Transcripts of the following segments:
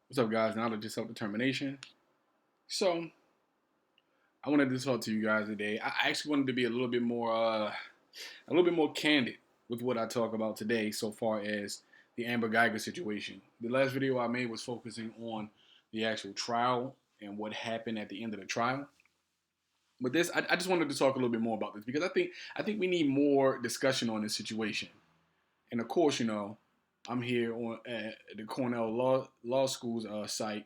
What's up, guys? Knowledge is self-determination. So, I wanted to talk to you guys today. I actually wanted to be a little bit more candid with what I talk about today, so far as the Amber Guyger situation. The last video I made was focusing on the actual trial and what happened at the end of the trial. But I just wanted to talk a little bit more about this because I think we need more discussion on this situation. And of course, I'm here on the Cornell Law School's site,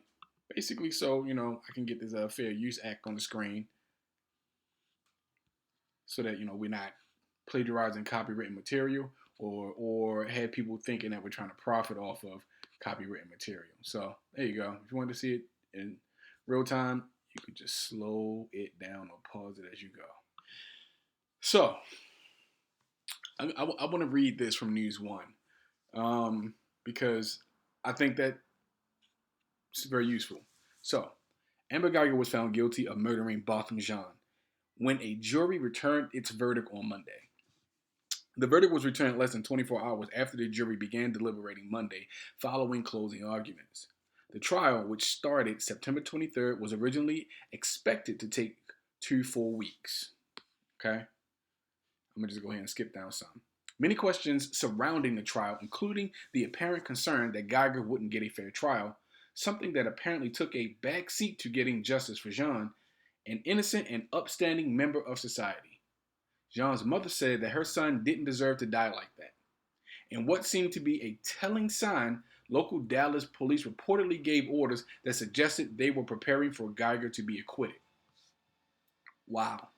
basically, so I can get this Fair Use Act on the screen, so that we're not plagiarizing copywritten material or had people thinking that we're trying to profit off of copywritten material. So there you go. If you want to see it in real time, you can just slow it down or pause it as you go. So I want to read this from News One, because I think that it's very useful. So, Amber Guyger was found guilty of murdering Botham Jean when a jury returned its verdict on Monday. The verdict was returned less than 24 hours after the jury began deliberating Monday following closing arguments. The trial, which started September 23rd, was originally expected to take 2 full weeks. Okay? I'm going to just go ahead and skip down some. Many questions surrounding the trial, including the apparent concern that Guyger wouldn't get a fair trial, something that apparently took a back seat to getting justice for Jean, an innocent and upstanding member of society. Jean's mother said that her son didn't deserve to die like that. In what seemed to be a telling sign, local Dallas police reportedly gave orders that suggested they were preparing for Guyger to be acquitted. Wow.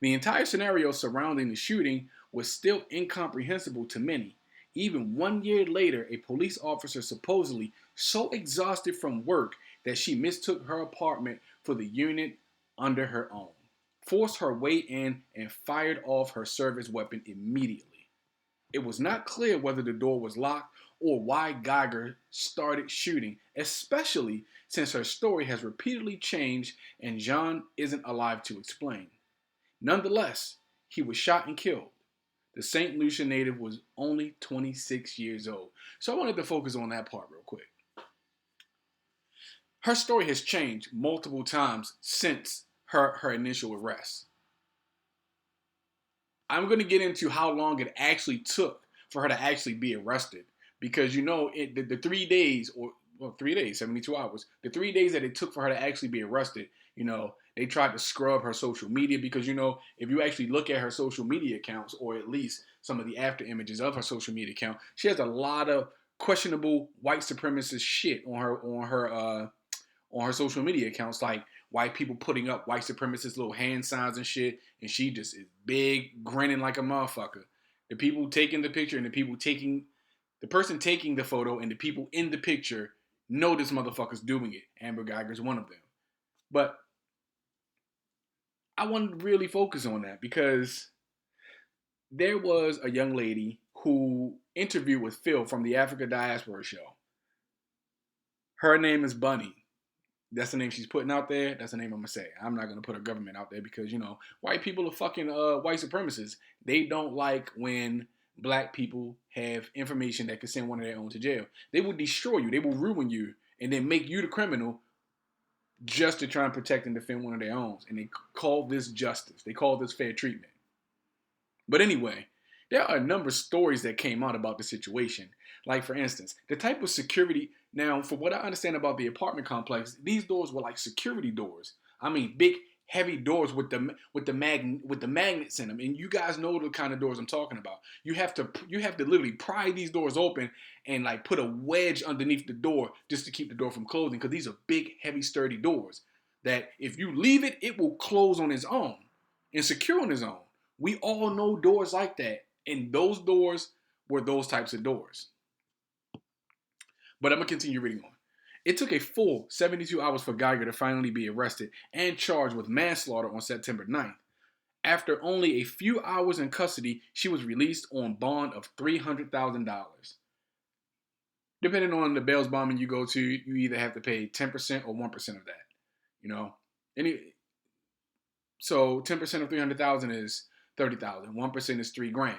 The entire scenario surrounding the shooting was still incomprehensible to many. Even 1 year later, a police officer supposedly so exhausted from work that she mistook her apartment for the unit under her own, forced her way in, and fired off her service weapon immediately. It was not clear whether the door was locked or why Guyger started shooting, especially since her story has repeatedly changed and Jean isn't alive to explain. Nonetheless, he was shot and killed. The St. Lucia native was only 26 years old. So I wanted to focus on that part real quick. Her story has changed multiple times since her initial arrest. I'm going to get into how long it actually took for her to actually be arrested. Because the 3 days, 72 hours, the 3 days that it took for her to actually be arrested, they tried to scrub her social media because, if you actually look at her social media accounts, or at least some of the after images of her social media account, she has a lot of questionable white supremacist shit on her social media accounts, like white people putting up white supremacist little hand signs and shit, and she just is big, grinning like a motherfucker. The people taking the picture and the person taking the photo and the people in the picture know this motherfucker's doing it. Amber Guyger's one of them. But I wanted to really focus on that because there was a young lady who interviewed with Phil from the Africa Diaspora show. Her name is Bunny. That's the name she's putting out there. That's the name I'm going to say. I'm not going to put her government out there because, white people are fucking white supremacists. They don't like when black people have information that could send one of their own to jail. They will destroy you. They will ruin you and then make you the criminal just to try and protect and defend one of their own. And they call this justice. They call this fair treatment. But anyway, there are a number of stories that came out about the situation. Like, for instance, the type of security. Now, for what I understand about the apartment complex, these doors were like security doors. I mean, big, heavy doors with the magnets in them. And you guys know the kind of doors I'm talking about. You have to literally pry these doors open and like put a wedge underneath the door just to keep the door from closing, because these are big, heavy, sturdy doors that if you leave it, it will close on its own and secure on its own. We all know doors like that, and those doors were those types of doors. But I'm going to continue reading on. It took a full 72 hours for Guyger to finally be arrested and charged with manslaughter on September 9th. After only a few hours in custody, she was released on bond of $300,000. Depending on the bail bondsman you go to, you either have to pay 10% or 1% of that. So 10% of 300,000 is 30,000. 1% is $3,000.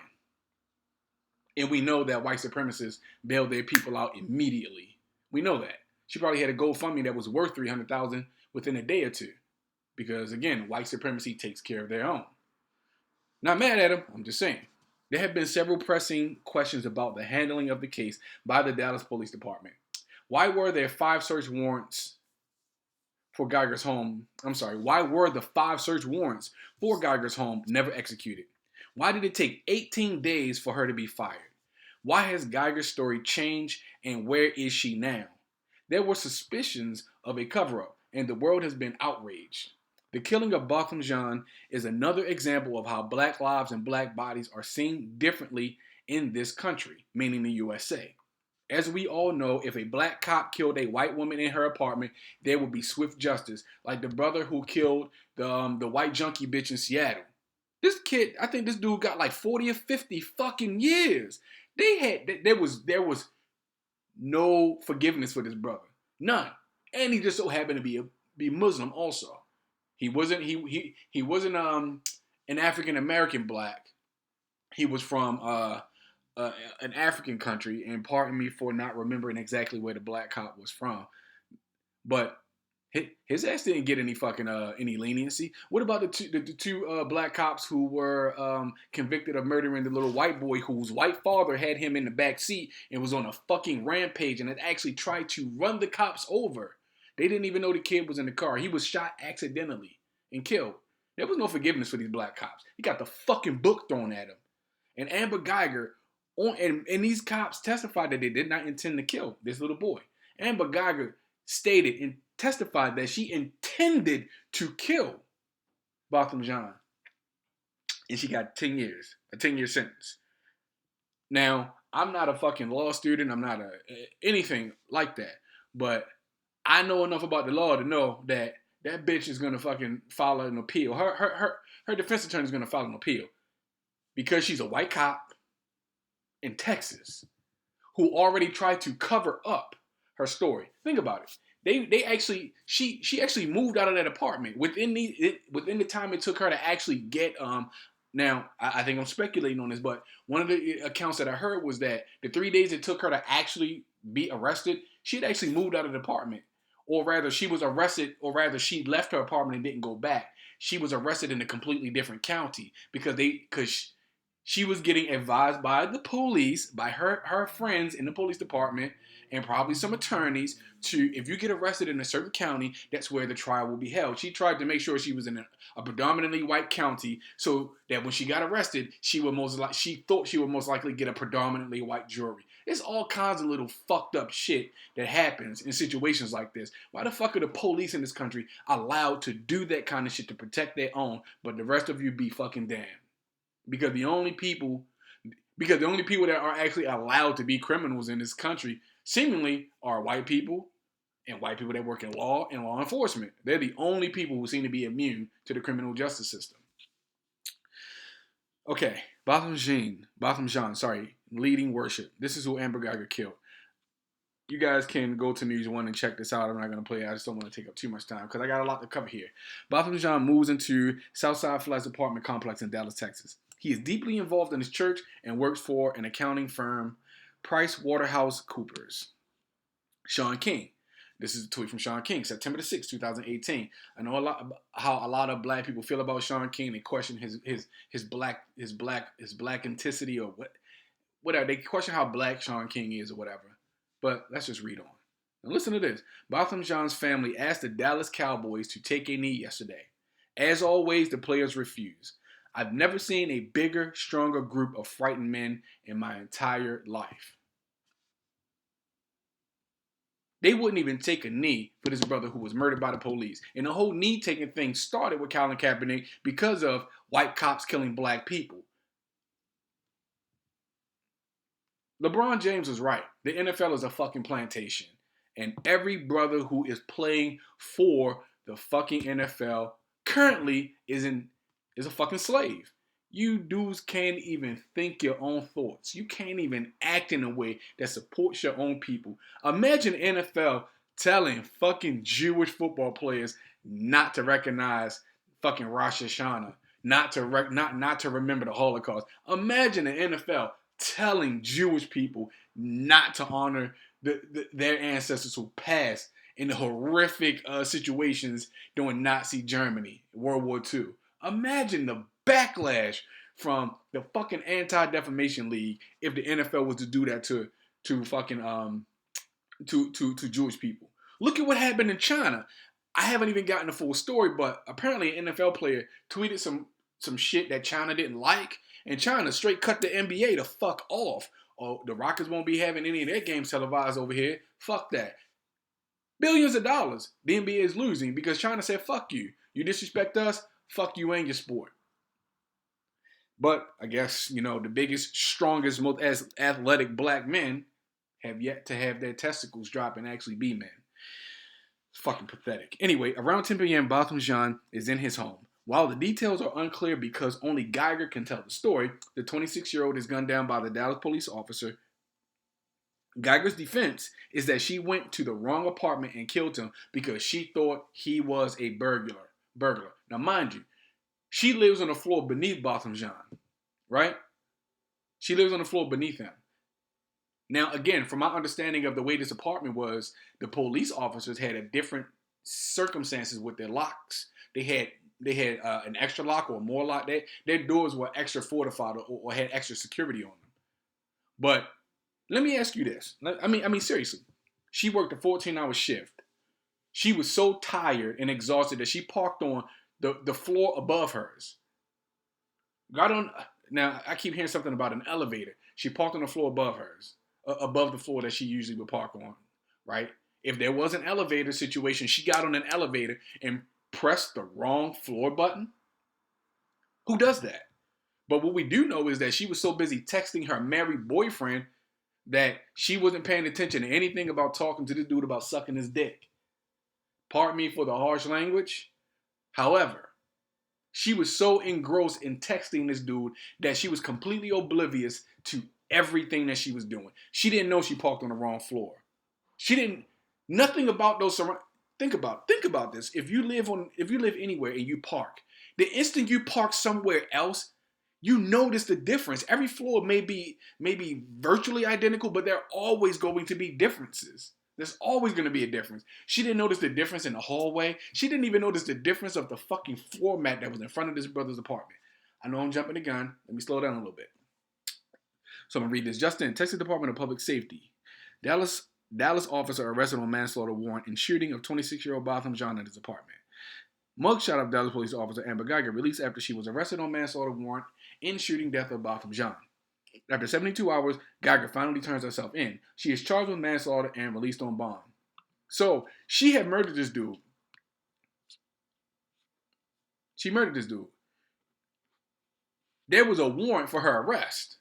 And we know that white supremacists bail their people out immediately. We know that. She probably had a GoFundMe that was worth $300,000 within a day or two. Because again, white supremacy takes care of their own. Not mad at him, I'm just saying. There have been several pressing questions about the handling of the case by the Dallas Police Department. Why were there 5 search warrants for Guyger's home? Why were the 5 search warrants for Guyger's home never executed? Why did it take 18 days for her to be fired? Why has Guyger's story changed, and where is she now? There were suspicions of a cover-up, and the world has been outraged. The killing of Botham Jean is another example of how black lives and black bodies are seen differently in this country, meaning the USA. As we all know, if a black cop killed a white woman in her apartment, there would be swift justice, like the brother who killed the white junkie bitch in Seattle. This kid, I think this dude got like 40 or 50 fucking years. There was no forgiveness for this brother, none, and he just so happened to be Muslim also. He wasn't an African American black. He was from an African country, and pardon me for not remembering exactly where the black cop was from. But his ass didn't get any fucking any leniency. What about the two black cops who were convicted of murdering the little white boy whose white father had him in the back seat and was on a fucking rampage and had actually tried to run the cops over? They didn't even know the kid was in the car. He was shot accidentally and killed. There was no forgiveness for these black cops. He got the fucking book thrown at him. And Amber Guyger, and these cops testified that they did not intend to kill this little boy. Amber Guyger stated and testified that she intended to kill Botham Jean. And she got 10 years, a 10-year sentence. Now, I'm not a fucking law student. I'm not anything like that. But I know enough about the law to know that that bitch is gonna fucking file an appeal. Her defense attorney is gonna file an appeal because she's a white cop in Texas who already tried to cover up her story. Think about it. She actually moved out of that apartment within the time it took her to actually get Now, I think I'm speculating on this, but one of the accounts that I heard was that the 3 days it took her to actually be arrested, she had actually moved out of the apartment. Or rather, she was arrested, or rather, she left her apartment and didn't go back. She was arrested in a completely different county because she was getting advised by the police, by her friends in the police department, and probably some attorneys to, if you get arrested in a certain county, that's where the trial will be held. She tried to make sure she was in a predominantly white county so that when she got arrested, she thought she would most likely get a predominantly white jury. There's all kinds of little fucked up shit that happens in situations like this. Why the fuck are the police in this country allowed to do that kind of shit to protect their own, but the rest of you be fucking damned? Because the only people that are actually allowed to be criminals in this country seemingly are white people and white people that work in law and law enforcement. They're the only people who seem to be immune to the criminal justice system. Okay, Botham Jean, leading worship. This is who Amber Guyger killed. You guys can go to News One and check this out. I'm not going to play it. I just don't want to take up too much time because I got a lot to cover here. Botham Jean moves into Southside Flats apartment complex in Dallas, Texas. He is deeply involved in his church and works for an accounting firm, PricewaterhouseCoopers. Sean King. This is a tweet from Sean King, September 6, 2018. I know how a lot of black people feel about Sean King. They question his blackenticity or whatever. They question how black Sean King is or whatever. But let's just read on. Now listen to this. Botham Jean's family asked the Dallas Cowboys to take a knee yesterday. As always, the players refused. I've never seen a bigger, stronger group of frightened men in my entire life. They wouldn't even take a knee for this brother who was murdered by the police. And the whole knee-taking thing started with Colin Kaepernick because of white cops killing black people. LeBron James was right. The NFL is a fucking plantation. And every brother who is playing for the fucking NFL currently is a fucking slave. You dudes can't even think your own thoughts. You can't even act in a way that supports your own people. Imagine NFL telling fucking Jewish football players not to recognize fucking Rosh Hashanah, not to remember the Holocaust. Imagine the NFL telling Jewish people not to honor their ancestors who passed in the horrific situations during Nazi Germany, World War II. Imagine the backlash from the fucking Anti-Defamation League if the NFL was to do that to fucking to Jewish people. Look at what happened in China. I haven't even gotten the full story, but apparently an NFL player tweeted some shit that China didn't like, and China straight cut the NBA the fuck off. Oh, the Rockets won't be having any of their games televised over here. Fuck that. Billions of dollars the NBA is losing because China said, fuck you. You disrespect us, fuck you and your sport. But I guess, the biggest, strongest, most athletic black men have yet to have their testicles drop and actually be men. It's fucking pathetic. Anyway, around 10 p.m., Botham Jean is in his home. While the details are unclear because only Guyger can tell the story, the 26-year-old is gunned down by the Dallas police officer. Guyger's defense is that she went to the wrong apartment and killed him because she thought he was a burglar. Now, mind you, she lives on the floor beneath Botham Jean, right? She lives on the floor beneath him. Now, again, from my understanding of the way this apartment was, the police officers had a different circumstances with their locks. They had an extra lock or more lock. Their doors were extra fortified or had extra security on them. But let me ask you this. I mean, seriously. She worked a 14-hour shift. She was so tired and exhausted that she parked on the floor above hers. Now, I keep hearing something about an elevator. She parked on the floor above hers. Above the floor that she usually would park on, right? If there was an elevator situation, she got on an elevator and pressed the wrong floor button. Who does that? But what we do know is that she was so busy texting her married boyfriend that she wasn't paying attention to anything about talking to this dude about sucking his dick. Pardon me for the harsh language. However, she was so engrossed in texting this dude that she was completely oblivious to everything that she was doing. She didn't know she parked on the wrong floor. Nothing about those surroundings. Think about this. If you live anywhere and you park, the instant you park somewhere else, you notice the difference. Every floor may be virtually identical, but there are always going to be differences. There's always going to be a difference. She didn't notice the difference in the hallway. She didn't even notice the difference of the fucking floor mat that was in front of this brother's apartment. I know I'm jumping the gun. Let me slow down a little bit. So I'm going to read this. Justin, Texas Department of Public Safety. Dallas officer arrested on manslaughter warrant in shooting of 26-year-old Botham Jean at his apartment. Mugshot of Dallas police officer Amber Guyger released after she was arrested on manslaughter warrant in shooting death of Botham Jean. After 72 hours, Guyger finally turns herself in. She is charged with manslaughter and released on bond. So she had murdered this dude. There was a warrant for her arrest.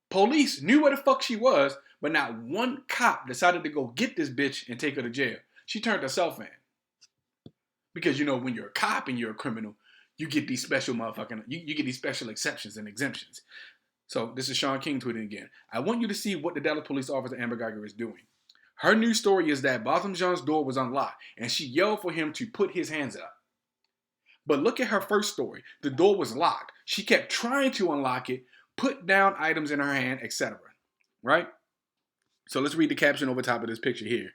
Police knew where the fuck she was, but not one cop decided to go get this bitch and take her to jail. She turned herself in. Because, when you're a cop and you're a criminal, you get these special you get these special exceptions and exemptions. So this is Sean King tweeting again. I want you to see what the Dallas police officer Amber Guyger is doing. Her new story is that Botham Jean's door was unlocked, and she yelled for him to put his hands up. But look at her first story. The door was locked. She kept trying to unlock it, put down items in her hand, etc. Right? So let's read the caption over top of this picture here.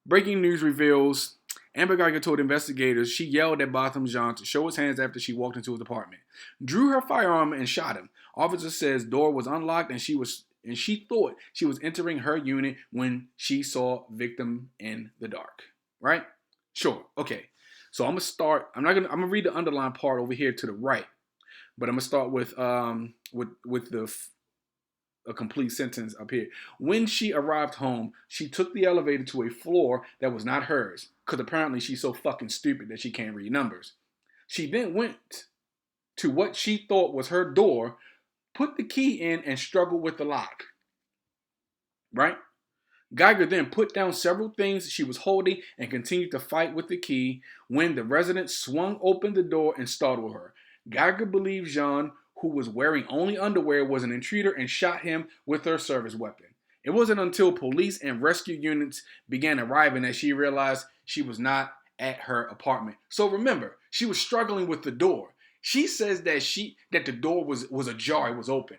Breaking news reveals Amber Guyger told investigators she yelled at Botham Jean to show his hands after she walked into his apartment. Drew her firearm and shot him. Officer says door was unlocked and she thought she was entering her unit when she saw victim in the dark. Right? Sure. Okay. So I'm gonna read the underlined part over here to the right. But I'm gonna start with a complete sentence up here. When she arrived home, she took the elevator to a floor that was not hers, because apparently she's so fucking stupid that she can't read numbers. She then went to what she thought was her door, put the key in, and struggled with the lock. Right? Guyger then put down several things she was holding and continued to fight with the key when the resident swung open the door and startled her. Guyger believes Jean, who was wearing only underwear, was an intruder and shot him with her service weapon. It wasn't until police and rescue units began arriving that she realized she was not at her apartment. So remember, she was struggling with the door. She says that the door was ajar, it was open.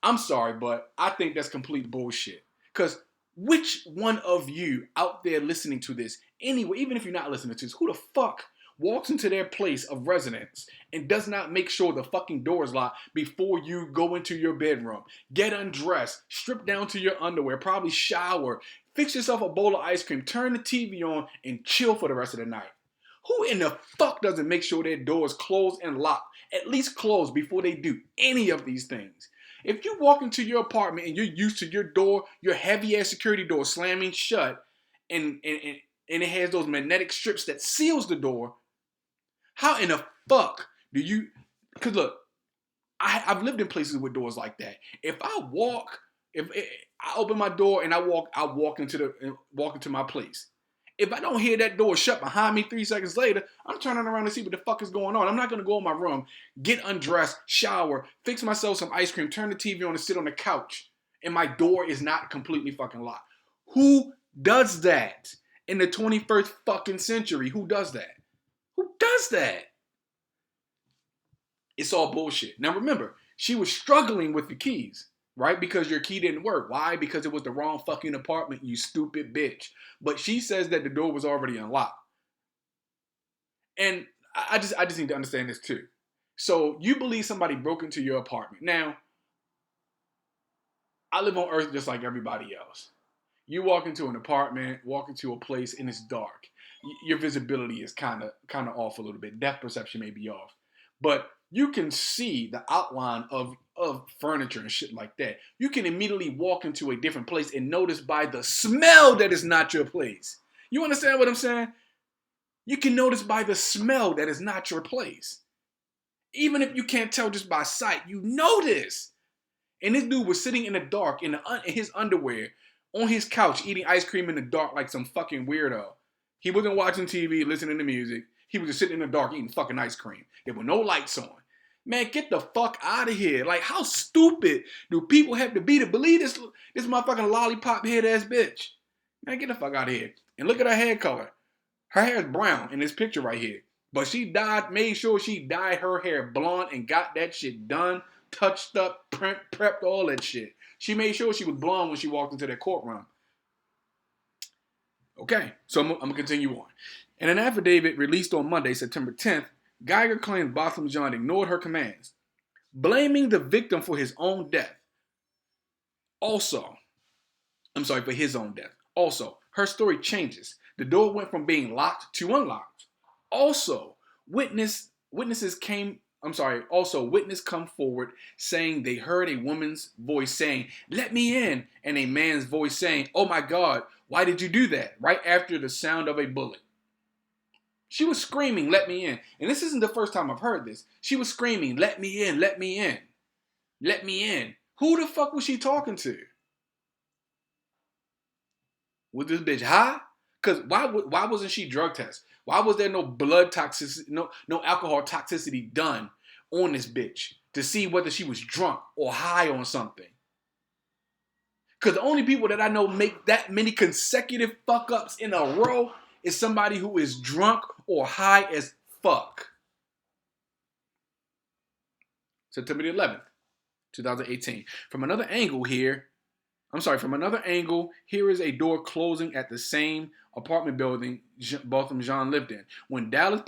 I'm sorry, but I think that's complete bullshit. Because which one of you out there listening to this, anyway, even if you're not listening to this, who the fuck walks into their place of residence and does not make sure the fucking door is locked before you go into your bedroom, get undressed, strip down to your underwear, probably shower, fix yourself a bowl of ice cream, turn the TV on, and chill for the rest of the night? Who in the fuck doesn't make sure their door is closed and locked, at least closed, before they do any of these things? If you walk into your apartment and you're used to your door, your heavy-ass security door slamming shut, and it has those magnetic strips that seals the door, how in the fuck do you... Because look, I've lived in places with doors like that. If I open my door and I walk into my place. If I don't hear that door shut behind me 3 seconds later, I'm turning around to see what the fuck is going on. I'm not going to go in my room, get undressed, shower, fix myself some ice cream, turn the TV on and sit on the couch, and my door is not completely fucking locked. Who does that in the 21st fucking century? Who does that? Who does that? It's all bullshit. Now remember, she was struggling with the keys, right? Because your key didn't work. Why? Because it was the wrong fucking apartment, you stupid bitch. But she says that the door was already unlocked. And I just need to understand this too. So you believe somebody broke into your apartment. Now, I live on Earth just like everybody else. You walk into an apartment, walk into a place, and it's dark. Your visibility is kind of off a little bit. Depth perception may be off. But you can see the outline of furniture and shit like that. You can immediately walk into a different place and notice by the smell that it's not your place. You understand what I'm saying? You can notice by the smell that it's not your place. Even if you can't tell just by sight, you notice. And this dude was sitting in the dark in his underwear on his couch eating ice cream in the dark like some fucking weirdo. He wasn't watching TV, listening to music. He was just sitting in the dark eating fucking ice cream. There were no lights on. Man, get the fuck out of here. Like, how stupid do people have to be to believe this motherfucking lollipop head ass bitch? Man, get the fuck out of here. And look at her hair color. Her hair is brown in this picture right here. But she made sure she dyed her hair blonde and got that shit done, touched up, prepped, all that shit. She made sure she was blonde when she walked into that courtroom. Okay, so I'm going to continue on. In an affidavit released on Monday, September 10th, Guyger claimed Botham Jean ignored her commands, blaming the victim for his own death. For his own death. Also, her story changes. The door went from being locked to unlocked. Also, witness come forward saying they heard a woman's voice saying, "Let me in," and a man's voice saying, "Oh my God, why did you do that?" right after the sound of a bullet. She was screaming, "Let me in." And this isn't the first time I've heard this. She was screaming, "Let me in, let me in, let me in." Who the fuck was she talking to? Was this bitch high? Because why wasn't she drug tested? Why was there no blood toxicity, no alcohol toxicity done on this bitch to see whether she was drunk or high on something? Because the only people that I know make that many consecutive fuck-ups in a row is somebody who is drunk or high as fuck. September the 11th, 2018. From another angle, here is a door closing at the same apartment building Botham Jean lived in. When Dallas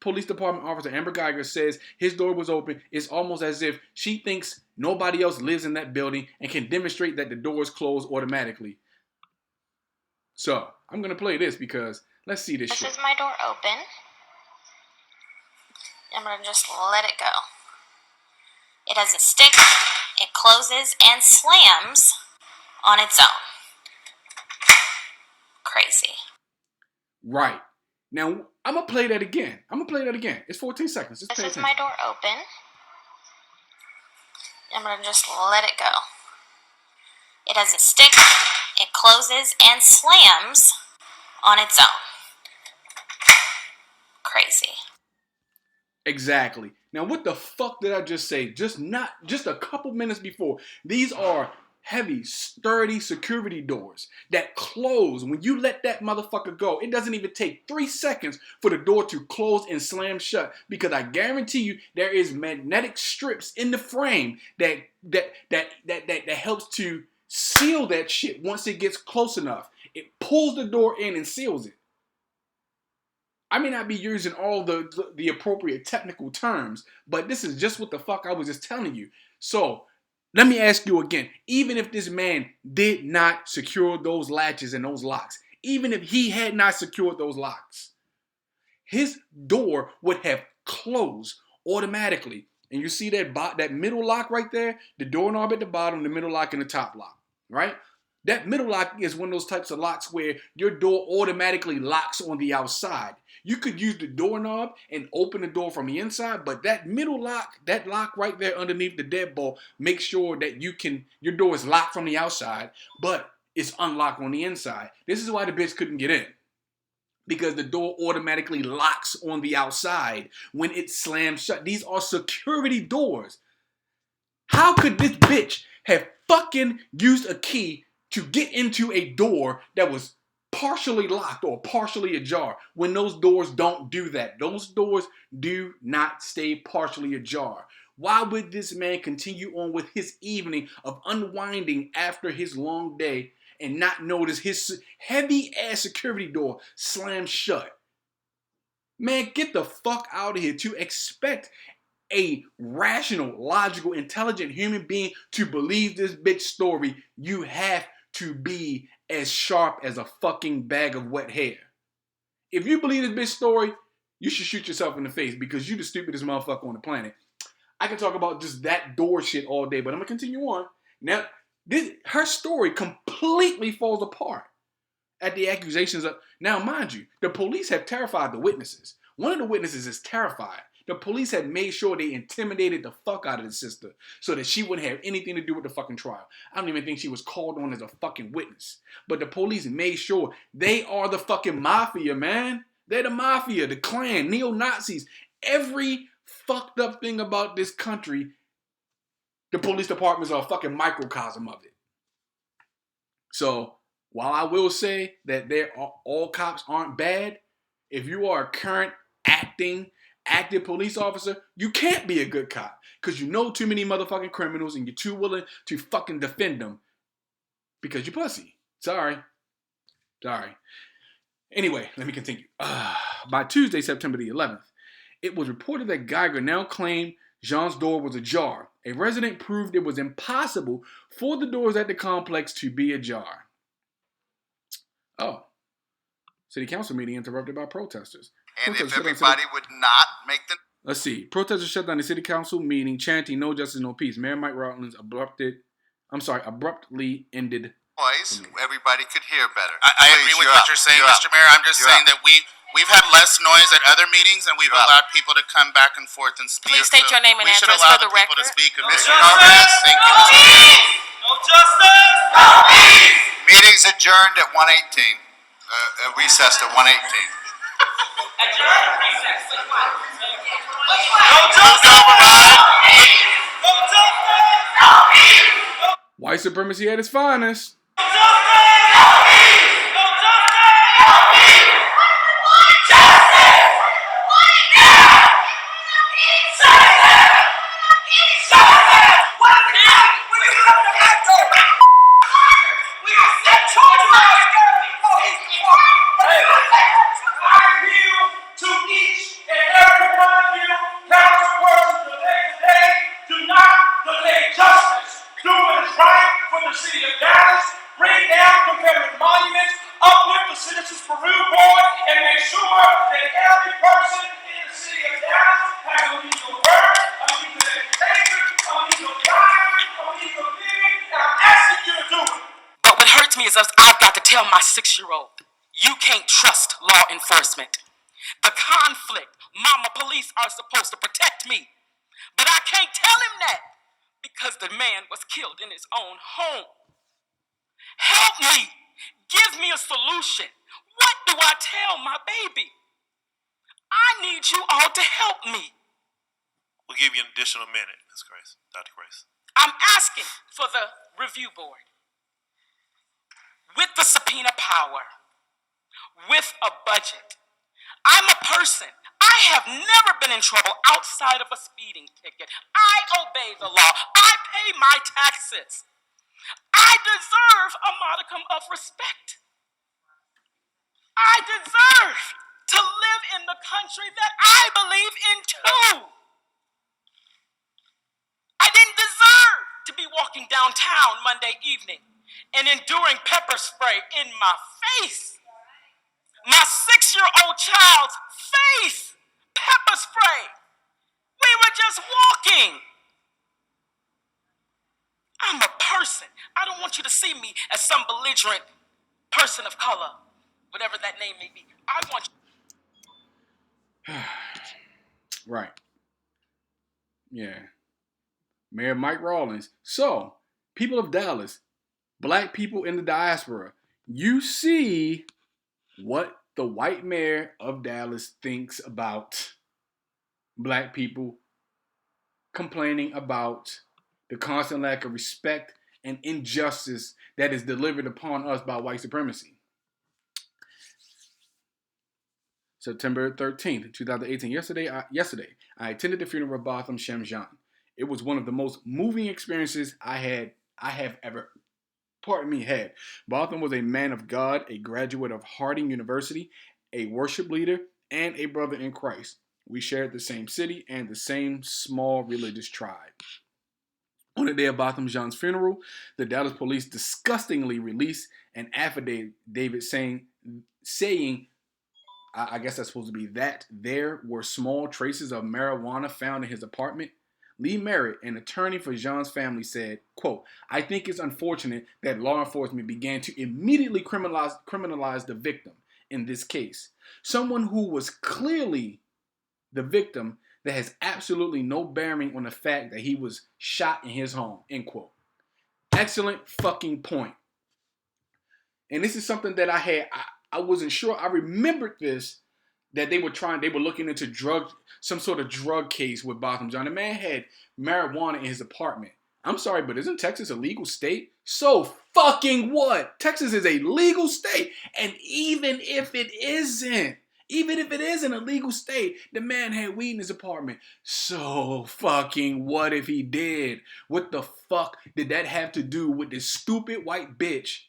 Police Department officer Amber Guyger says his door was open, it's almost as if she thinks nobody else lives in that building and can demonstrate that the door is closed automatically. So, I'm going to play this because let's see this shit. This is my door open. I'm going to just let it go. It doesn't stick, it closes and slams on its own. Crazy. Right. Now, I'm going to play that again. It's 14 seconds. This is my door open. I'm going to just let it go. It doesn't stick, it closes and slams on its own. Crazy. Exactly. Now, what the fuck did I just say? Just a couple minutes before. These are heavy, sturdy security doors that close. When you let that motherfucker go, it doesn't even take 3 seconds for the door to close and slam shut, because I guarantee you there is magnetic strips in the frame that helps to seal that shit once it gets close enough. It pulls the door in and seals it. I may not be using all the appropriate technical terms, but this is just what the fuck I was just telling you. So, let me ask you again, even if this man did not secure those latches and those locks, even if he had not secured those locks, his door would have closed automatically. And you see that middle lock right there? The doorknob at the bottom, the middle lock, and the top lock, right? That middle lock is one of those types of locks where your door automatically locks on the outside. You could use the doorknob and open the door from the inside, but that middle lock, that lock right there underneath the deadbolt, makes sure that your door is locked from the outside, but it's unlocked on the inside. This is why the bitch couldn't get in, because the door automatically locks on the outside when it slams shut. These are security doors. How could this bitch have fucking used a key to get into a door that was partially locked or partially ajar, when those doors don't do that? Those doors do not stay partially ajar. Why would this man continue on with his evening of unwinding after his long day and not notice his heavy ass security door slam shut? Man, get the fuck out of here. To expect a rational, logical, intelligent human being to believe this bitch story, you have to be as sharp as a fucking bag of wet hair. If you believe this bitch story, you should shoot yourself in the face, because you the stupidest motherfucker on the planet. I can talk about just that door shit all day, but I'm gonna continue on. Now, her story completely falls apart at the accusations of. Now, mind you, the police have terrified the witnesses. One of the witnesses is terrified. The police had made sure they intimidated the fuck out of the sister so that she wouldn't have anything to do with the fucking trial. I don't even think she was called on as a fucking witness. But the police made sure. They are the fucking mafia, man. They're the mafia, the Klan, neo-Nazis. Every fucked up thing about this country, the police departments are a fucking microcosm of it. So, while I will say that all cops aren't bad, if you are a current active police officer, you can't be a good cop, because you know too many motherfucking criminals and you're too willing to fucking defend them because you're pussy. Sorry. Anyway, let me continue. By Tuesday, September the 11th, it was reported that Guyger now claimed Jean's door was ajar. A resident proved it was impossible for the doors at the complex to be ajar. Oh. City council meeting interrupted by protesters. And if everybody would not make the... Let's see. Protesters shut down the city council meeting, chanting "No justice, no peace." Mayor Mike Rowlands abruptly ended. Noise, everybody could hear better. I agree with what you're saying, Mr. Mayor. I'm just saying that we've had less noise at other meetings, and we've allowed people to come back and forth and speak. Please state your name and address for the record. We should allow the people to speak. Mr. Alvarez, thank you, Mr. Mayor. No justice, no peace. Meeting's adjourned at 1:18. Recessed at 1:18. White supremacy at its finest. I've got to tell my 6-year-old, you can't trust law enforcement. The conflict, mama, police are supposed to protect me. But I can't tell him that because the man was killed in his own home. Help me. Give me a solution. What do I tell my baby? I need you all to help me. We'll give you an additional minute, Ms. Grace, Dr. Grace. I'm asking for the review board with the subpoena power, with a budget. I'm a person. I have never been in trouble outside of a speeding ticket. I obey the law. I pay my taxes. I deserve a modicum of respect. I deserve to live in the country that I believe in too. I didn't deserve to be walking downtown Monday evening and enduring pepper spray in my face. My 6-year-old child's face, pepper spray. We were just walking. I'm a person. I don't want you to see me as some belligerent person of color, whatever that name may be. I want you. Right. Yeah. Mayor Mike Rawlings. So, people of Dallas, black people in the diaspora, you see what the white mayor of Dallas thinks about black people complaining about the constant lack of respect and injustice that is delivered upon us by white supremacy. September 13th, 2018. Yesterday, I attended the funeral of Botham Shem-Jean. It was one of the most moving experiences I have ever had. Botham was a man of God, a graduate of Harding University, a worship leader, and a brother in Christ. We shared the same city and the same small religious tribe. On the day of Botham Jean's funeral, the Dallas police disgustingly released an affidavit saying, I guess that's supposed to be that there were small traces of marijuana found in his apartment. Lee Merritt, an attorney for Jean's family, said, quote, I think it's unfortunate that law enforcement began to immediately criminalize the victim in this case. Someone who was clearly the victim that has absolutely no bearing on the fact that he was shot in his home, end quote. Excellent fucking point. And this is something that I wasn't sure. I remembered this, that they were looking into some sort of drug case with Botham Jean. The man had marijuana in his apartment. I'm sorry, but isn't Texas a legal state? So fucking what? Texas is a legal state. And even if it isn't a legal state, the man had weed in his apartment. So fucking what if he did? What the fuck did that have to do with this stupid white bitch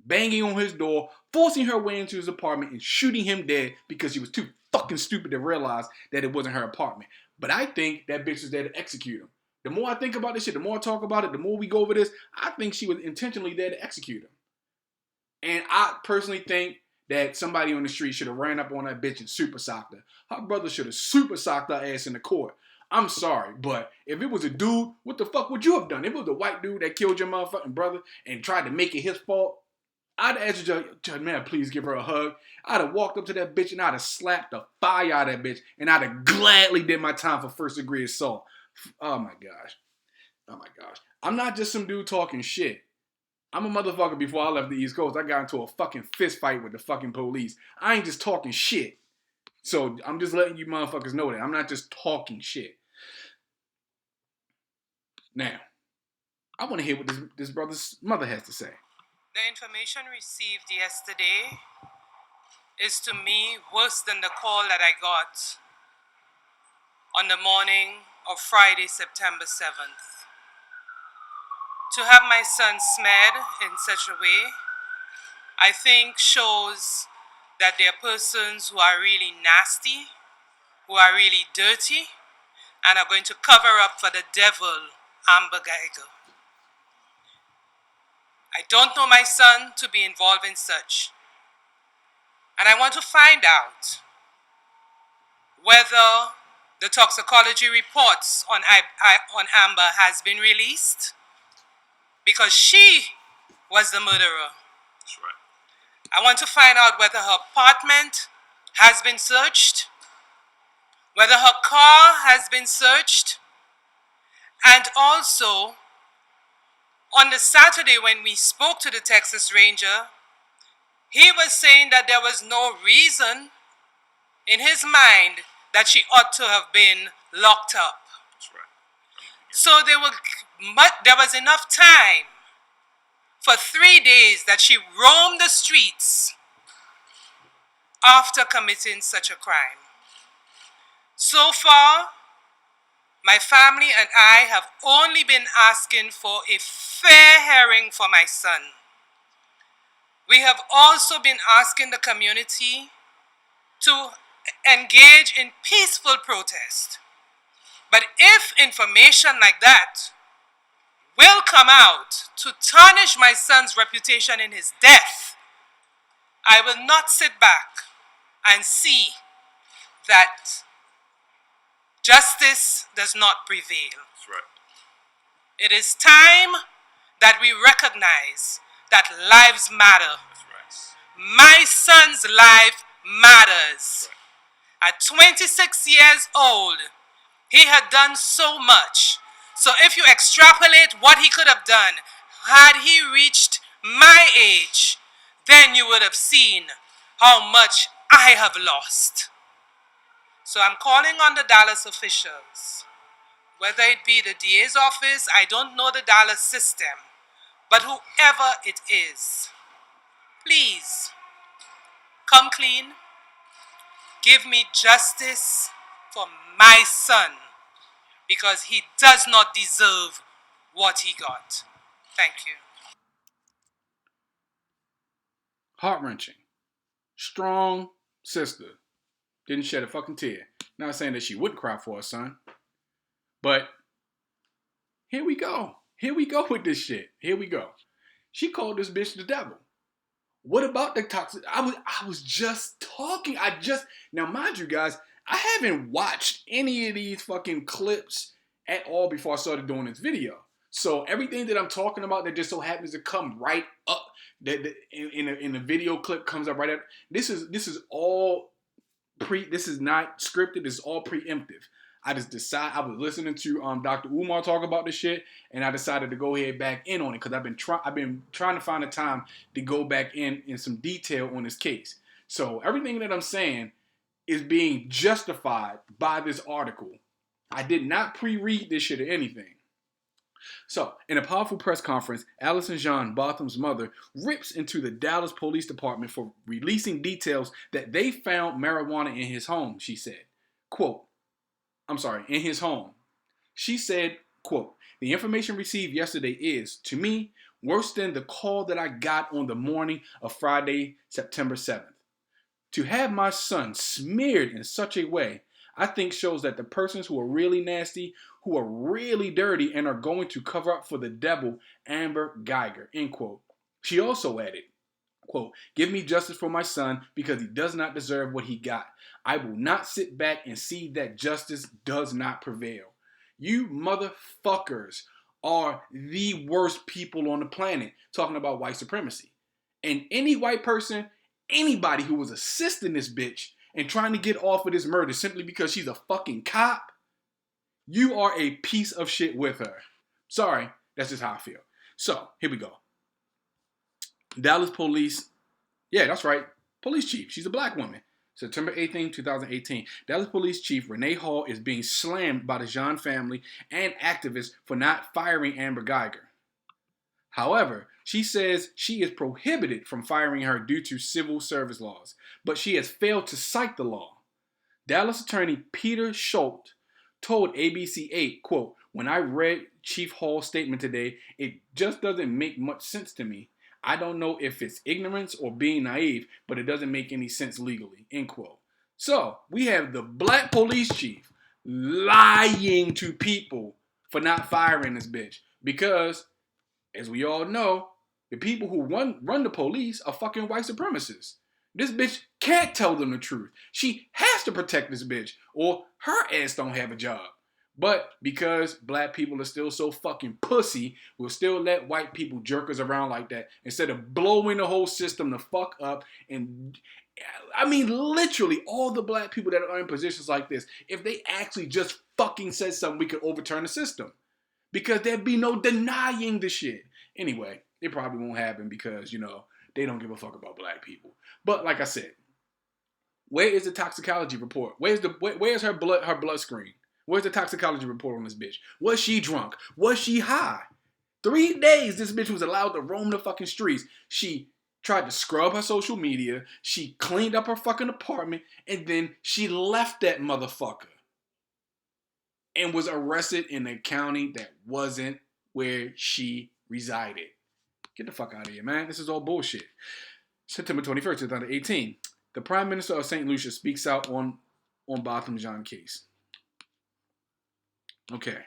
banging on his door, forcing her way into his apartment and shooting him dead because she was too fucking stupid to realize that it wasn't her apartment? But I think that bitch was there to execute him. The more I think about this shit, the more I talk about it, the more we go over this, I think she was intentionally there to execute him. And I personally think that somebody on the street should have ran up on that bitch and super socked her. Her brother should have super socked her ass in the court. I'm sorry, but if it was a dude, what the fuck would you have done? If it was a white dude that killed your motherfucking brother and tried to make it his fault, I'd ask the judge, man, please give her a hug. I'd have walked up to that bitch and I'd have slapped the fire out of that bitch and I'd have gladly did my time for first degree assault. Oh my gosh. I'm not just some dude talking shit. I'm a motherfucker. Before I left the East Coast, I got into a fucking fist fight with the fucking police. I ain't just talking shit. So I'm just letting you motherfuckers know that. I'm not just talking shit. Now, I want to hear what this brother's mother has to say. The information received yesterday is to me worse than the call that I got on the morning of Friday, September 7th. To have my son smeared in such a way, I think shows that there are persons who are really nasty, who are really dirty, and are going to cover up for the devil, Guyger. I don't know my son to be involved in such. And I want to find out whether the toxicology reports on Amber has been released, because she was the murderer. That's right. I want to find out whether her apartment has been searched, whether her car has been searched, and also on the Saturday when we spoke to the Texas Ranger, he was saying that there was no reason in his mind that she ought to have been locked up. That's right. So they were But there was enough time for 3 days that she roamed the streets after committing such a crime. So far, my family and I have only been asking for a fair hearing for my son. We have also been asking the community to engage in peaceful protest. But if information like that will come out to tarnish my son's reputation in his death, I will not sit back and see that justice does not prevail. That's right. It is time that we recognize that lives matter. That's right. My son's life matters. At 26 years old, he had done so much. So if you extrapolate what he could have done, had he reached my age, then you would have seen how much I have lost. So I'm calling on the Dallas officials, whether it be the DA's office, I don't know the Dallas system, but whoever it is, please come clean, give me justice for my son, because he does not deserve what he got. Thank you. Heart-wrenching. Strong sister. Didn't shed a fucking tear. Not saying that she wouldn't cry for her son. But here we go. Here we go with this shit. Here we go. She called this bitch the devil. What about the toxic? I was just talking. Now mind you guys, I haven't watched any of these fucking clips at all before I started doing this video. So everything that I'm talking about that just so happens to come right up, that in the video clip comes up right up. This is all this is not scripted. This is all preemptive. I was listening to Dr. Umar talk about this shit, and I decided to go ahead back in on it because I've been trying to find a time to go back in some detail on this case. So everything that I'm saying is being justified by this article. I did not pre-read this shit or anything. So, in a powerful press conference, Allison Jean Botham's mother rips into the Dallas Police Department for releasing details that they found marijuana in his home, she said. Quote, in his home. She said, quote, "The information received yesterday is, to me, worse than the call that I got on the morning of Friday, September 7th. To have my son smeared in such a way, I think shows that the persons who are really nasty, who are really dirty, and are going to cover up for the devil, Amber Guyger," end quote. She also added, quote, "Give me justice for my son because he does not deserve what he got. I will not sit back and see that justice does not prevail. You motherfuckers are the worst people on the planet," talking about white supremacy. And any white person, anybody who was assisting this bitch and trying to get off of this murder simply because she's a fucking cop, you are a piece of shit with her. Sorry, that's just how I feel. So, here we go. Dallas police, yeah, that's right, police chief, she's a black woman. September 18, 2018, Dallas Police Chief Renee Hall is being slammed by the Jean family and activists for not firing Amber Guyger. However, she says she is prohibited from firing her due to civil service laws, but she has failed to cite the law. Dallas attorney Peter Schultz told ABC 8, quote, "When I read Chief Hall's statement today, it just doesn't make much sense to me. I don't know if it's ignorance or being naive, but it doesn't make any sense legally," end quote. So, we have the black police chief lying to people for not firing this bitch. Because, as we all know, the people who run the police are fucking white supremacists. This bitch can't tell them the truth. She has to protect this bitch, or her ass don't have a job. But because black people are still so fucking pussy, we'll still let white people jerk us around like that instead of blowing the whole system the fuck up. And I mean, literally, all the black people that are in positions like this, if they actually just fucking said something, we could overturn the system. Because there'd be no denying the shit. Anyway, it probably won't happen because, they don't give a fuck about black people. But like I said, where is the toxicology report? Where's her blood screen? Where's the toxicology report on this bitch? Was she drunk? Was she high? 3 days this bitch was allowed to roam the fucking streets. She tried to scrub her social media. She cleaned up her fucking apartment. And then she left that motherfucker. And was arrested in a county that wasn't where she resided. Get the fuck out of here, man. This is all bullshit. September 21st, 2018. The Prime Minister of St. Lucia speaks out on Botham Jean case. Okay.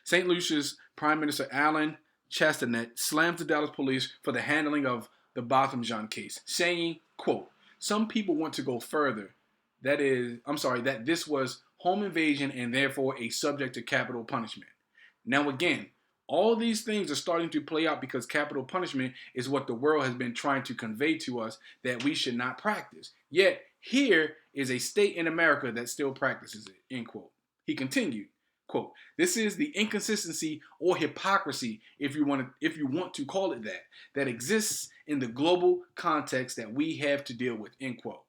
St. Lucia's Prime Minister Alan Chastanet slams the Dallas police for the handling of the Botham Jean case, saying, quote, some people want to go further. That this was home invasion and therefore a subject to capital punishment. Now again, all these things are starting to play out because capital punishment is what the world has been trying to convey to us that we should not practice. Yet, here is a state in America that still practices it, end quote. He continued, quote, this is the inconsistency or hypocrisy, if you want to call it that exists in the global context that we have to deal with, end quote.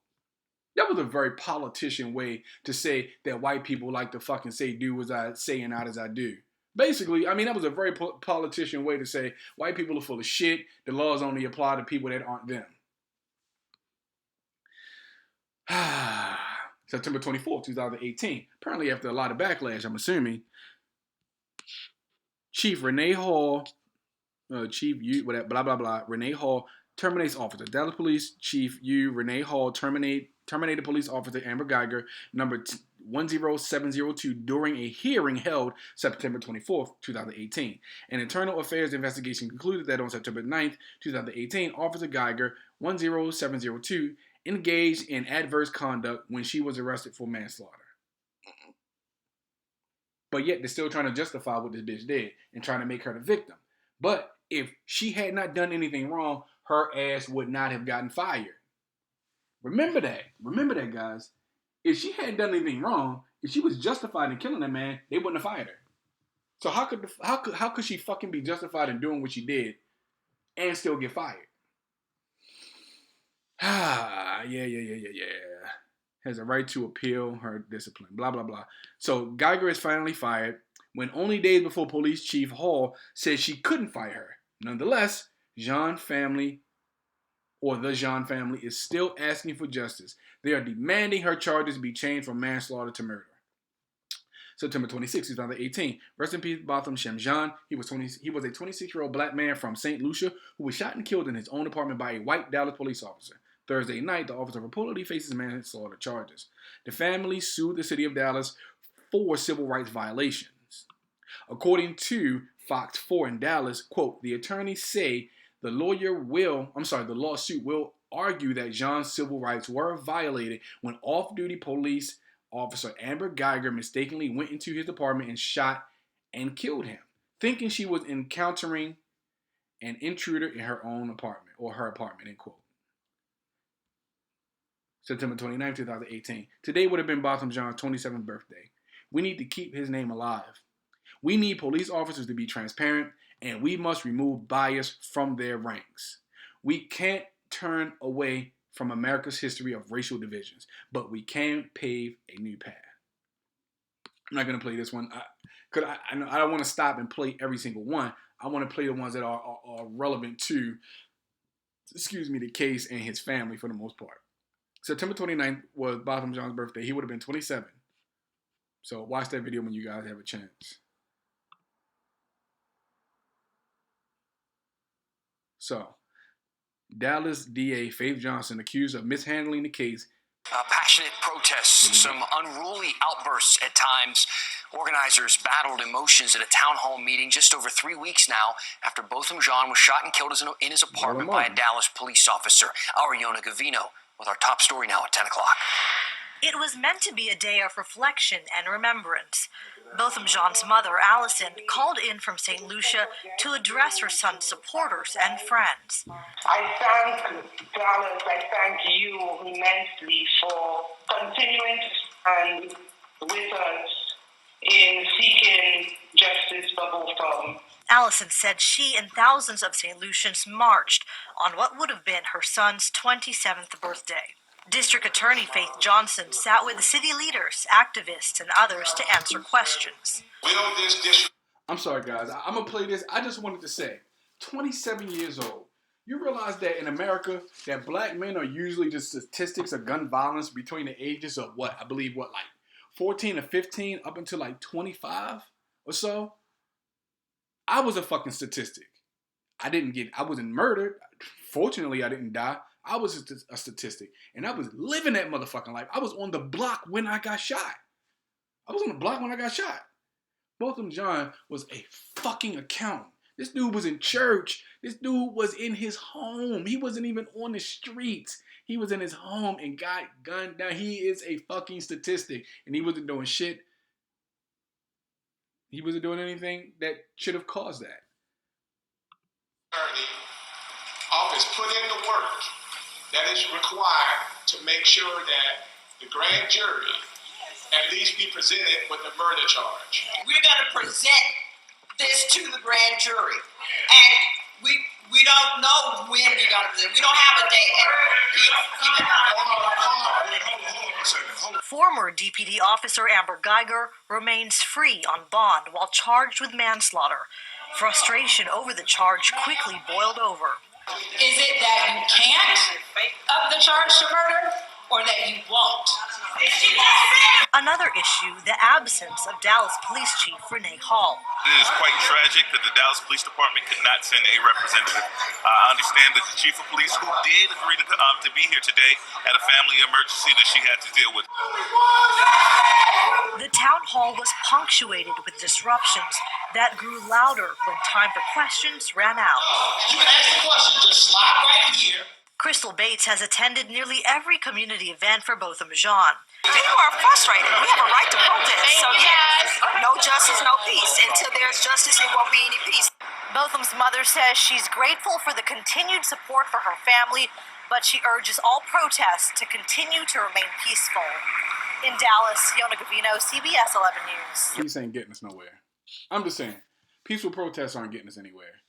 That was a very politician way to say that white people like to fucking say do as I say and not as I do. Basically, I mean, that was a very politician way to say white people are full of shit. The laws only apply to people that aren't them. September 24th, 2018. Apparently after a lot of backlash, I'm assuming, Chief Renee Hall, Renee Hall terminates officer. Dallas Police Chief Renee Hall terminated police officer Amber Guyger, number 10702, during a hearing held September 24th, 2018. An internal affairs investigation concluded that on September 9th, 2018, Officer Guyger, 10702, engaged in adverse conduct when she was arrested for manslaughter. But yet they're still trying to justify what this bitch did and trying to make her the victim. But if she had not done anything wrong, her ass would not have gotten fired. Remember that, guys. If she hadn't done anything wrong, if she was justified in killing that man, they wouldn't have fired her. So how could she fucking be justified in doing what she did and still get fired? Yeah. Has a right to appeal her discipline. Blah, blah, blah. So Guyger is finally fired when only days before Police Chief Hall said she couldn't fire her. Nonetheless, the Jean family is still asking for justice. They are demanding her charges be changed from manslaughter to murder. September 26, 2018. Rest in peace, Botham Jean. He was a 26-year-old black man from St. Lucia who was shot and killed in his own apartment by a white Dallas police officer. Thursday night, the officer reportedly faces manslaughter charges. The family sued the city of Dallas for civil rights violations. According to Fox 4 in Dallas, quote, the attorneys say the lawsuit will argue that Jean's civil rights were violated when off-duty police officer Amber Guyger mistakenly went into his apartment and shot and killed him, thinking she was encountering an intruder in her own apartment, or her apartment, end quote. September 29, 2018. Today would have been Botham Jean's 27th birthday. We need to keep his name alive. We need police officers to be transparent, and we must remove bias from their ranks. We can't turn away from America's history of racial divisions, but we can pave a new path. I'm not going to play this one. I don't want to stop and play every single one. I want to play the ones that are relevant to, the case and his family for the most part. September 29th was Botham Jean's birthday. He would have been 27. So watch that video when you guys have a chance. So, Dallas DA Faith Johnson accused of mishandling the case. Passionate protests, some unruly outbursts at times. Organizers battled emotions at a town hall meeting just over 3 weeks now after Botham Jean was shot and killed in his apartment by a Dallas police officer. Our Yona Gavino with our top story now at 10 o'clock. It was meant to be a day of reflection and remembrance. Botham Jean's mother, Allison, called in from St. Lucia to address her son's supporters and friends. I thank Dallas, I thank you immensely for continuing to stand with us in seeking justice for Botham. Allison said she and thousands of St. Lucians marched on what would have been her son's 27th birthday. District Attorney Faith Johnson sat with city leaders, activists, and others to answer questions. I'm sorry, guys. I'm going to play this. I just wanted to say, 27 years old. You realize that in America, that black men are usually the statistics of gun violence between the ages of what? I believe what, like 14 or 15 up until like 25 or so? I was a fucking statistic. I wasn't murdered. Fortunately, I didn't die. I was a statistic. And I was living that motherfucking life. I was on the block when I got shot. Botham Jean was a fucking accountant. This dude was in church. This dude was in his home. He wasn't even on the streets. He was in his home and got gunned down. He is a fucking statistic. And he wasn't doing shit. He wasn't doing anything that should have caused that. Office put in the work that is required to make sure that the grand jury at least be presented with a murder charge. We're going to present this to the grand jury, and we don't know when we're going to present. We don't have a date. Hold on. Former DPD officer Amber Guyger remains free on bond while charged with manslaughter. Frustration over the charge quickly boiled over. Is it that you can't up the charge to murder, or that you won't? Another issue, the absence of Dallas Police Chief Renee Hall. It is quite tragic that the Dallas Police Department could not send a representative. I understand that the Chief of Police, who did agree to be here today, had a family emergency that she had to deal with. The town hall was punctuated with disruptions that grew louder when time for questions ran out. You can ask the question, just slide right here. Crystal Bates has attended nearly every community event for Botham Jean. People are frustrated. We have a right to protest. So yes, no justice, no peace. Until there's justice, there won't be any peace. Botham's mother says she's grateful for the continued support for her family, but she urges all protests to continue to remain peaceful. In Dallas, Yona Gavino, CBS 11 News. Peace ain't getting us nowhere. I'm just saying, peaceful protests aren't getting us anywhere.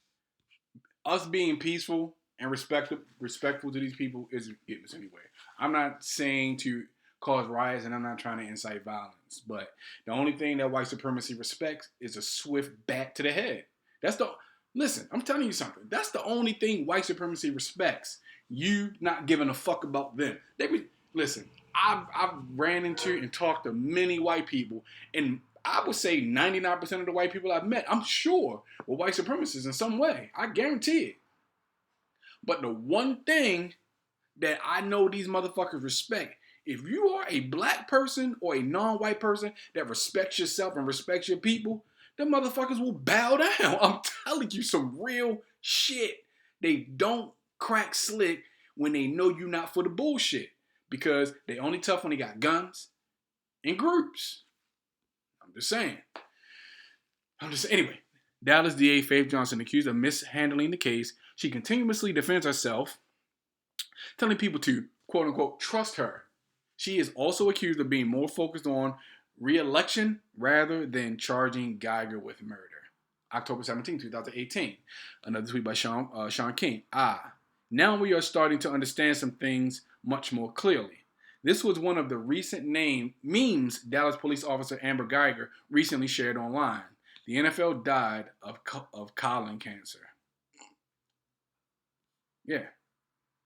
Us being peaceful and respectful to these people isn't getting us anywhere. I'm not saying to cause riots, and I'm not trying to incite violence, but the only thing that white supremacy respects is a swift bat to the head. Listen, I'm telling you something. That's the only thing white supremacy respects. You not giving a fuck about them. Listen, I've ran into and talked to many white people, and I would say 99% of the white people I've met, I'm sure, were white supremacists in some way. I guarantee it. But the one thing that I know these motherfuckers respect, if you are a black person or a non-white person that respects yourself and respects your people, them motherfuckers will bow down. I'm telling you some real shit. They don't crack slick when they know you not for the bullshit, because they only tough when they got guns and groups. I'm just saying. Anyway, Dallas DA Faith Johnson accused of mishandling the case. She continuously defends herself, telling people to, quote unquote, trust her. She is also accused of being more focused on re-election rather than charging Guyger with murder. October 17, 2018. Another tweet by Sean King. Now we are starting to understand some things much more clearly. This was one of the recent memes Dallas police officer Amber Guyger recently shared online. The NFL died of colon cancer. Yeah.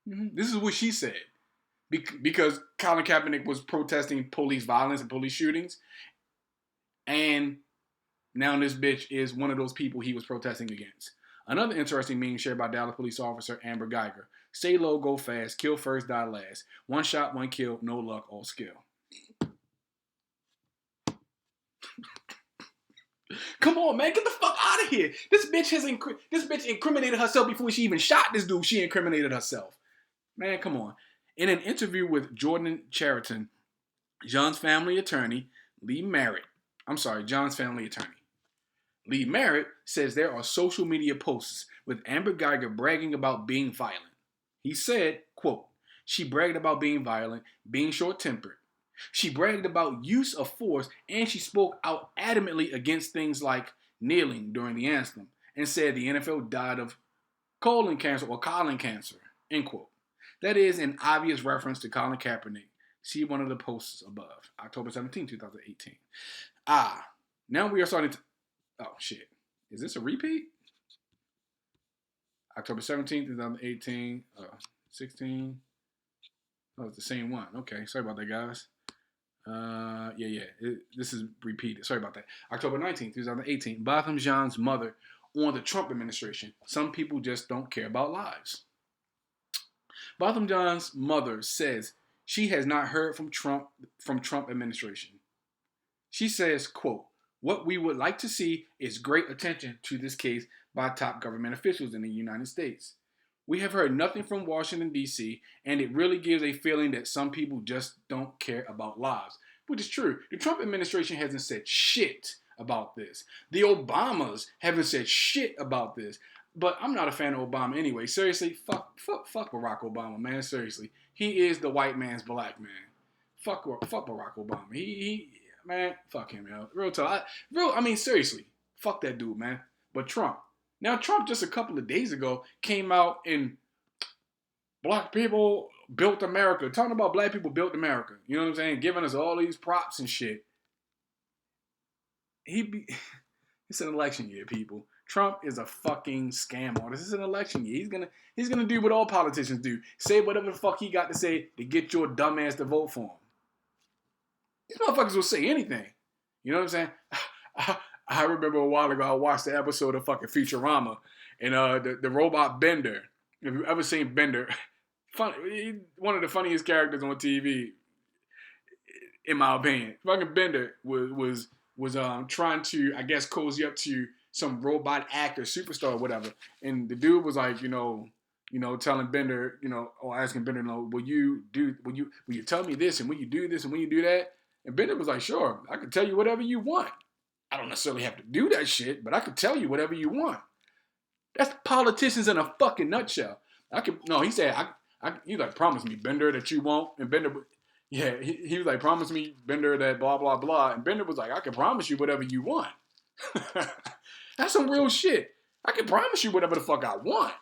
This is what she said. Because Colin Kaepernick was protesting police violence and police shootings. And now this bitch is one of those people he was protesting against. Another interesting meme shared by Dallas police officer Amber Guyger. Stay low, go fast, kill first, die last. One shot, one kill, no luck, all skill. Come on, man, get the fuck out of here. This bitch incriminated herself before she even shot this dude. She incriminated herself. Man, come on. In an interview with Jordan Chariton, John's family attorney, Lee Merritt says there are social media posts with Amber Guyger bragging about being violent. He said, quote, she bragged about being violent, being short-tempered. She bragged about use of force, and she spoke out adamantly against things like kneeling during the anthem and said the NFL died of colon cancer, end quote. That is an obvious reference to Colin Kaepernick. See one of the posts above. October 17, 2018. Now we are starting to... Oh, shit. Is this a repeat? October 17th, 2018. 16. Oh, it's the same one. Okay, sorry about that, guys. This is repeated. Sorry about that. October 19th, 2018. Botham Jean's mother on the Trump administration. Some people just don't care about lives. Botham Jean's mother says she has not heard from Trump administration. She says, quote, "What we would like to see is great attention to this case by top government officials in the United States. We have heard nothing from Washington, D.C., and it really gives a feeling that some people just don't care about lives," which is true. The Trump administration hasn't said shit about this. The Obamas haven't said shit about this. But I'm not a fan of Obama anyway. Seriously, fuck Barack Obama, man. Seriously. He is the white man's black man. Fuck Barack Obama. He man, fuck him, yo. Real talk. Seriously. Fuck that dude, man. But Trump. Now, Trump just a couple of days ago came out and black people built America. Talking about black people built America. You know what I'm saying? Giving us all these props and shit. It's an election year, people. Trump is a fucking scam artist. It's an election year. He's gonna do what all politicians do. Say whatever the fuck he got to say to get your dumb ass to vote for him. These motherfuckers will say anything. You know what I'm saying? I remember a while ago I watched the episode of fucking Futurama and the robot Bender. If you've ever seen Bender, one of the funniest characters on TV, in my opinion. Fucking Bender was trying to, I guess, cozy up to some robot actor, superstar, or whatever. And the dude was like, telling Bender, or asking Bender, will you tell me this, and will you do this, and will you do that? And Bender was like, sure, I can tell you whatever you want. I don't necessarily have to do that shit, but I can tell you whatever you want. That's politicians in a fucking nutshell. He said, he like, promise me, Bender, that you won't. And Bender, he was like, promise me, Bender, that blah, blah, blah. And Bender was like, I can promise you whatever you want. That's some real shit. I can promise you whatever the fuck I want.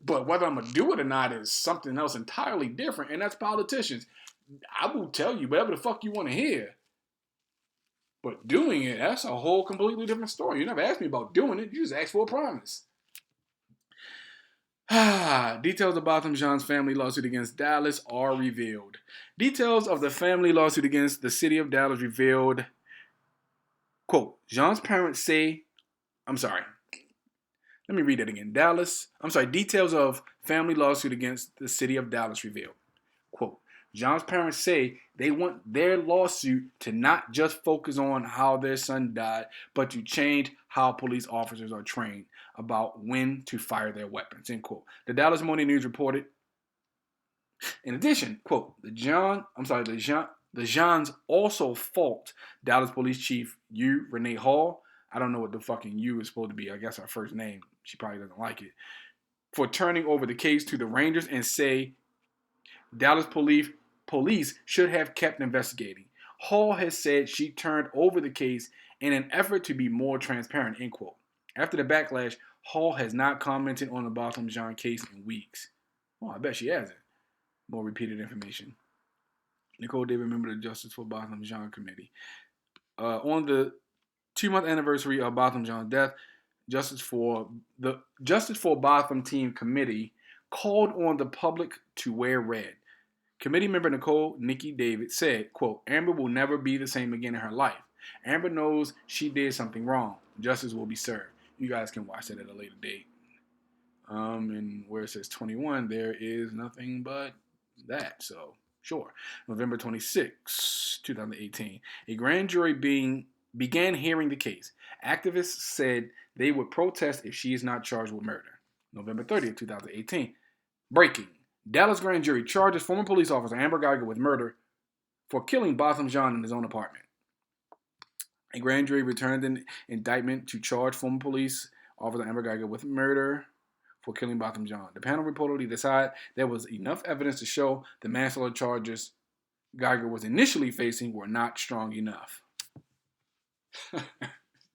But whether I'm going to do it or not is something else entirely different. And that's politicians. I will tell you whatever the fuck you want to hear. But doing it, that's a whole completely different story. You never asked me about doing it. You just asked for a promise. Details of Botham Jean's family lawsuit against Dallas are revealed. Details of the family lawsuit against the city of Dallas revealed. Quote, Jean's parents say, let me read that again. Details of family lawsuit against the city of Dallas revealed. Quote, Jean's parents say they want their lawsuit to not just focus on how their son died, but to change how police officers are trained about when to fire their weapons, end quote. The Dallas Morning News reported, in addition, quote, the Jeans also fault Dallas Police Chief Renee Hall. I don't know what the fucking U is supposed to be. I guess our first name. She probably doesn't like it. For turning over the case to the Rangers and say Dallas police should have kept investigating. Hall has said she turned over the case in an effort to be more transparent, end quote. After the backlash, Hall has not commented on the Botham Jean case in weeks. Oh, I bet she hasn't. More repeated information. Nicole David, member of the Justice for Botham Jean Committee. On the 2-month anniversary of Botham Jean's death, Justice for Botham Team Committee called on the public to wear red. Committee member Nikki David said, quote, Amber will never be the same again in her life. Amber knows she did something wrong. Justice will be served. You guys can watch that at a later date. And where it says 21, there is nothing but that. So, sure. November 26, 2018. A grand jury began hearing the case. Activists said they would protest if she is not charged with murder. November 30th, 2018. Breaking. Dallas grand jury charges former police officer Amber Guyger with murder for killing Botham Jean in his own apartment. A grand jury returned an indictment to charge former police officer Amber Guyger with murder for killing Botham Jean. The panel reportedly decided there was enough evidence to show the manslaughter charges Guyger was initially facing were not strong enough.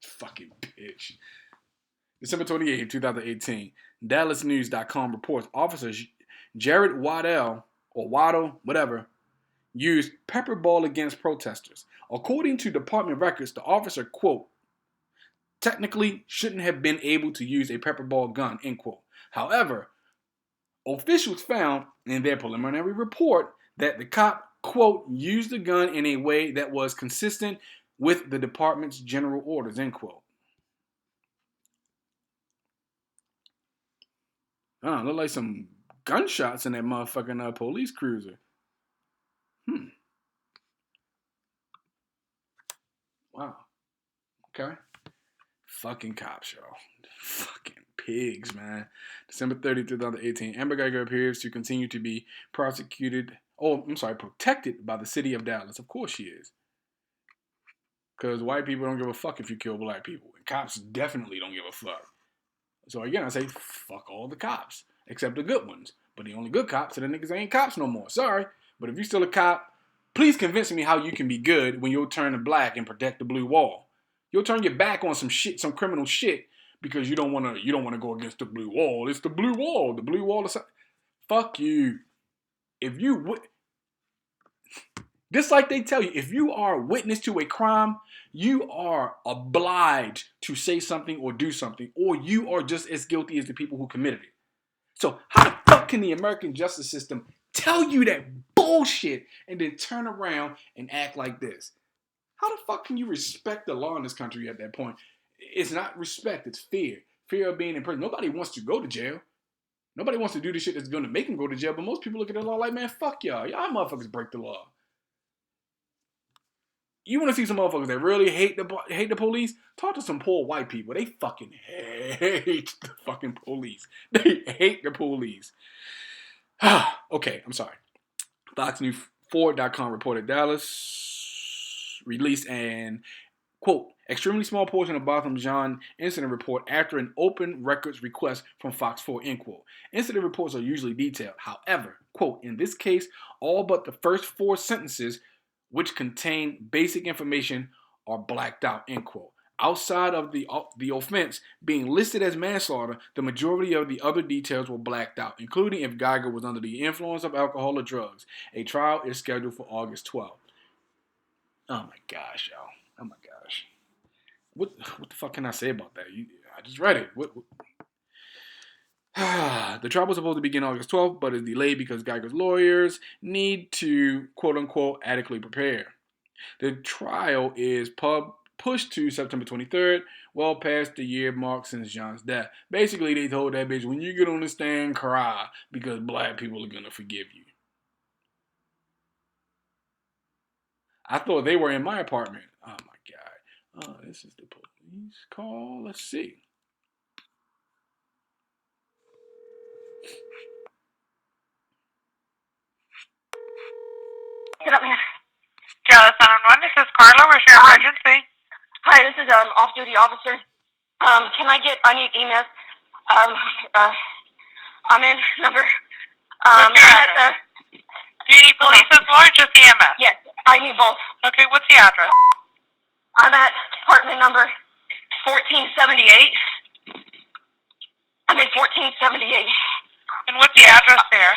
Fucking bitch. December 28, 2018. DallasNews.com reports officers Jared Waddell, or Waddle, whatever, used pepper ball against protesters. According to department records, the officer, quote, technically shouldn't have been able to use a pepper ball gun, end quote. However, officials found in their preliminary report that the cop, quote, used the gun in a way that was consistent with the department's general orders, end quote. Look like some gunshots in that motherfucking police cruiser. Wow. Okay. Fucking cops, y'all. Fucking pigs, man. December 30, 2018. Amber Guyger appears to continue to be protected by the city of Dallas. Of course she is. Because white people don't give a fuck if you kill black people. And cops definitely don't give a fuck. So again, I say, fuck all the cops. Except the good ones. But the only good cops are the niggas that ain't cops no more. Sorry. But if you're still a cop, please convince me how you can be good when you'll turn to black and protect the blue wall. You'll turn your back on some shit, some criminal shit, because you don't want to go against the blue wall. It's the blue wall. The blue wall is... Fuck you. If you would... Just like they tell you, if you are a witness to a crime, you are obliged to say something or do something, or you are just as guilty as the people who committed it. So how the fuck can the American justice system tell you that bullshit and then turn around and act like this? How the fuck can you respect the law in this country at that point? It's not respect, it's fear. Fear of being in prison. Nobody wants to go to jail. Nobody wants to do the shit that's going to make them go to jail, but most people look at the law like, man, fuck y'all. Y'all motherfuckers break the law. You want to see some motherfuckers that really hate the police? Talk to some poor white people. They fucking hate the fucking police. They hate the police. Okay, I'm sorry. FoxNews4.com reported Dallas released an, quote, extremely small portion of Botham Jean incident report after an open records request from Fox 4, end quote. Incident reports are usually detailed. However, quote, in this case, all but the first 4 sentences which contain basic information are blacked out, end quote. Outside of the offense being listed as manslaughter, the majority of the other details were blacked out, including if Guyger was under the influence of alcohol or drugs. A trial is scheduled for August 12th. Oh my gosh, y'all. Oh my gosh. What the fuck can I say about that? I just read it. The trial was supposed to begin August 12th, but is delayed because Guyger's lawyers need to, quote-unquote, adequately prepare. The trial is pushed to September 23rd, well past the year mark since John's death. Basically, they told that bitch, when you get on the stand, cry, because black people are going to forgive you. I thought they were in my apartment. Oh, my God. Oh, this is the police call. Let's see. Get up, man. Dallas 911, this is Carla. Where's your emergency? Hi, this is off-duty officer. I need EMS. I'm in number. Do you need police as well or just EMS? Yes, I need both. Okay, what's the address? I'm at apartment number 1478. I'm in 1478. And what's the address there?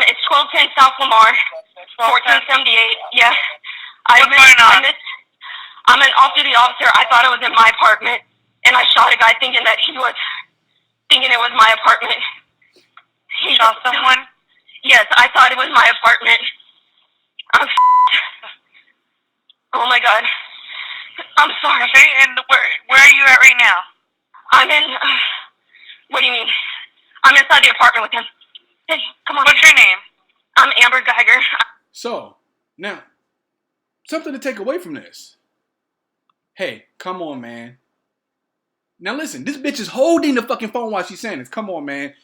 It's 1210 South Lamar. 1478. Yeah. What's going on? I'm an off-duty officer. I thought it was in my apartment, and I shot a guy thinking it was my apartment. He shot someone? Yes, I thought it was my apartment. Oh my God. I'm sorry. Okay, and where are you at right now? I'm in. What do you mean? I'm inside the apartment with him. Hey, come on. What's your name? I'm Amber Guyger. So, now, something to take away from this. Hey, come on, man. Now listen, this bitch is holding the fucking phone while she's saying this. Come on, man.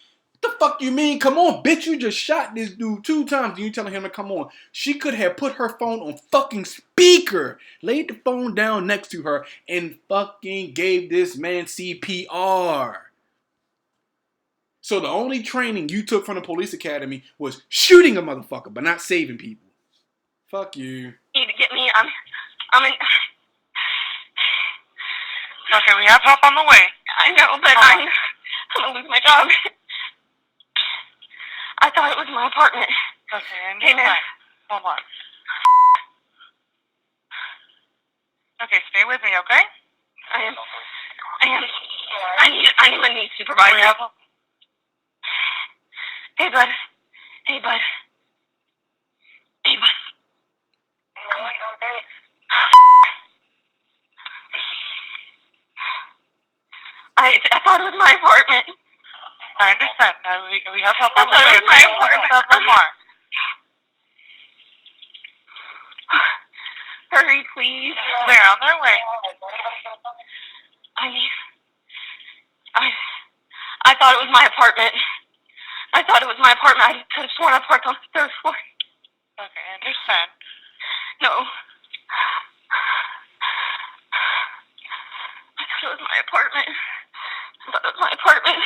What the fuck you mean? Come on, bitch. You just shot this dude 2 times and you telling him to come on. She could have put her phone on fucking speaker, laid the phone down next to her, and fucking gave this man CPR. So the only training you took from the police academy was shooting a motherfucker, but not saving people. Fuck you. You need to get me. I'm in. Okay, we have help on the way. I know, but I'm gonna lose my job. I thought it was my apartment. Okay, and Hey, man. Hold on. Okay, stay with me, okay? I am. Anyone needs supervisor. Hey, bud. Hey, bud. Hey, bud. I thought it was my apartment. I understand. Now we have help I on the thought way. it was my apartment. Hurry, please. They're on their way. I thought it was my apartment. I thought it was my apartment. I could have sworn I parked on the third floor. Okay, I understand. No. I thought it was my apartment. I thought it was my apartment.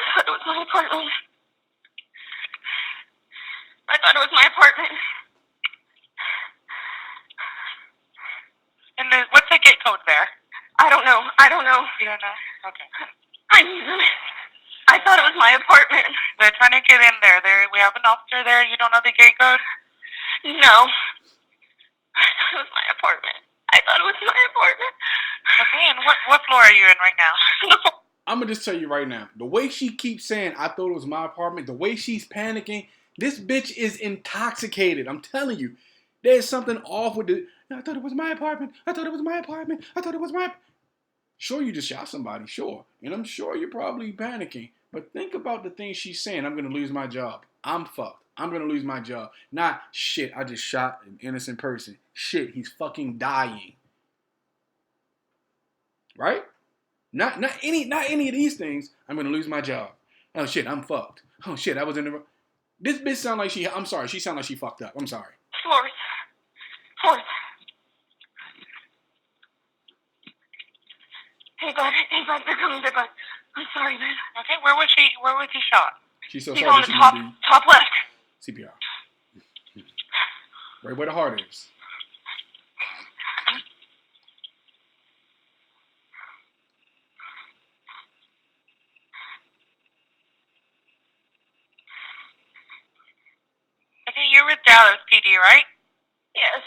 I thought it was my apartment. I thought it was my apartment. And what's the gate code there? I don't know. You don't know? Okay. I need them. I thought it was my apartment. They're trying to get in there. We have an officer there. You don't know the gate code? No. I thought it was my apartment. Okay, and what floor are you in right now? I'm going to just tell you right now, the way she keeps saying, I thought it was my apartment, the way she's panicking, this bitch is intoxicated. I'm telling you, there's something off with it. I thought it was my apartment. I thought it was my apartment. I thought it was my... Sure, you just shot somebody, sure. And I'm sure you're probably panicking. But think about the things she's saying. I'm going to lose my job. I'm fucked. I'm going to lose my job. Not, shit, I just shot an innocent person. Shit, he's fucking dying. Right? Not any of these things. I'm going to lose my job. Oh, shit, I'm fucked. Oh, shit, I was in the... This bitch sound like she... I'm sorry, she sound like she fucked up. I'm sorry. Fourth. Hey, bud, they're coming, bud. I'm sorry, man. Okay, where was he shot? She's so He's sorry on the top left. CPR. Right where the heart is. Okay, you're with Dallas PD, right? Yes.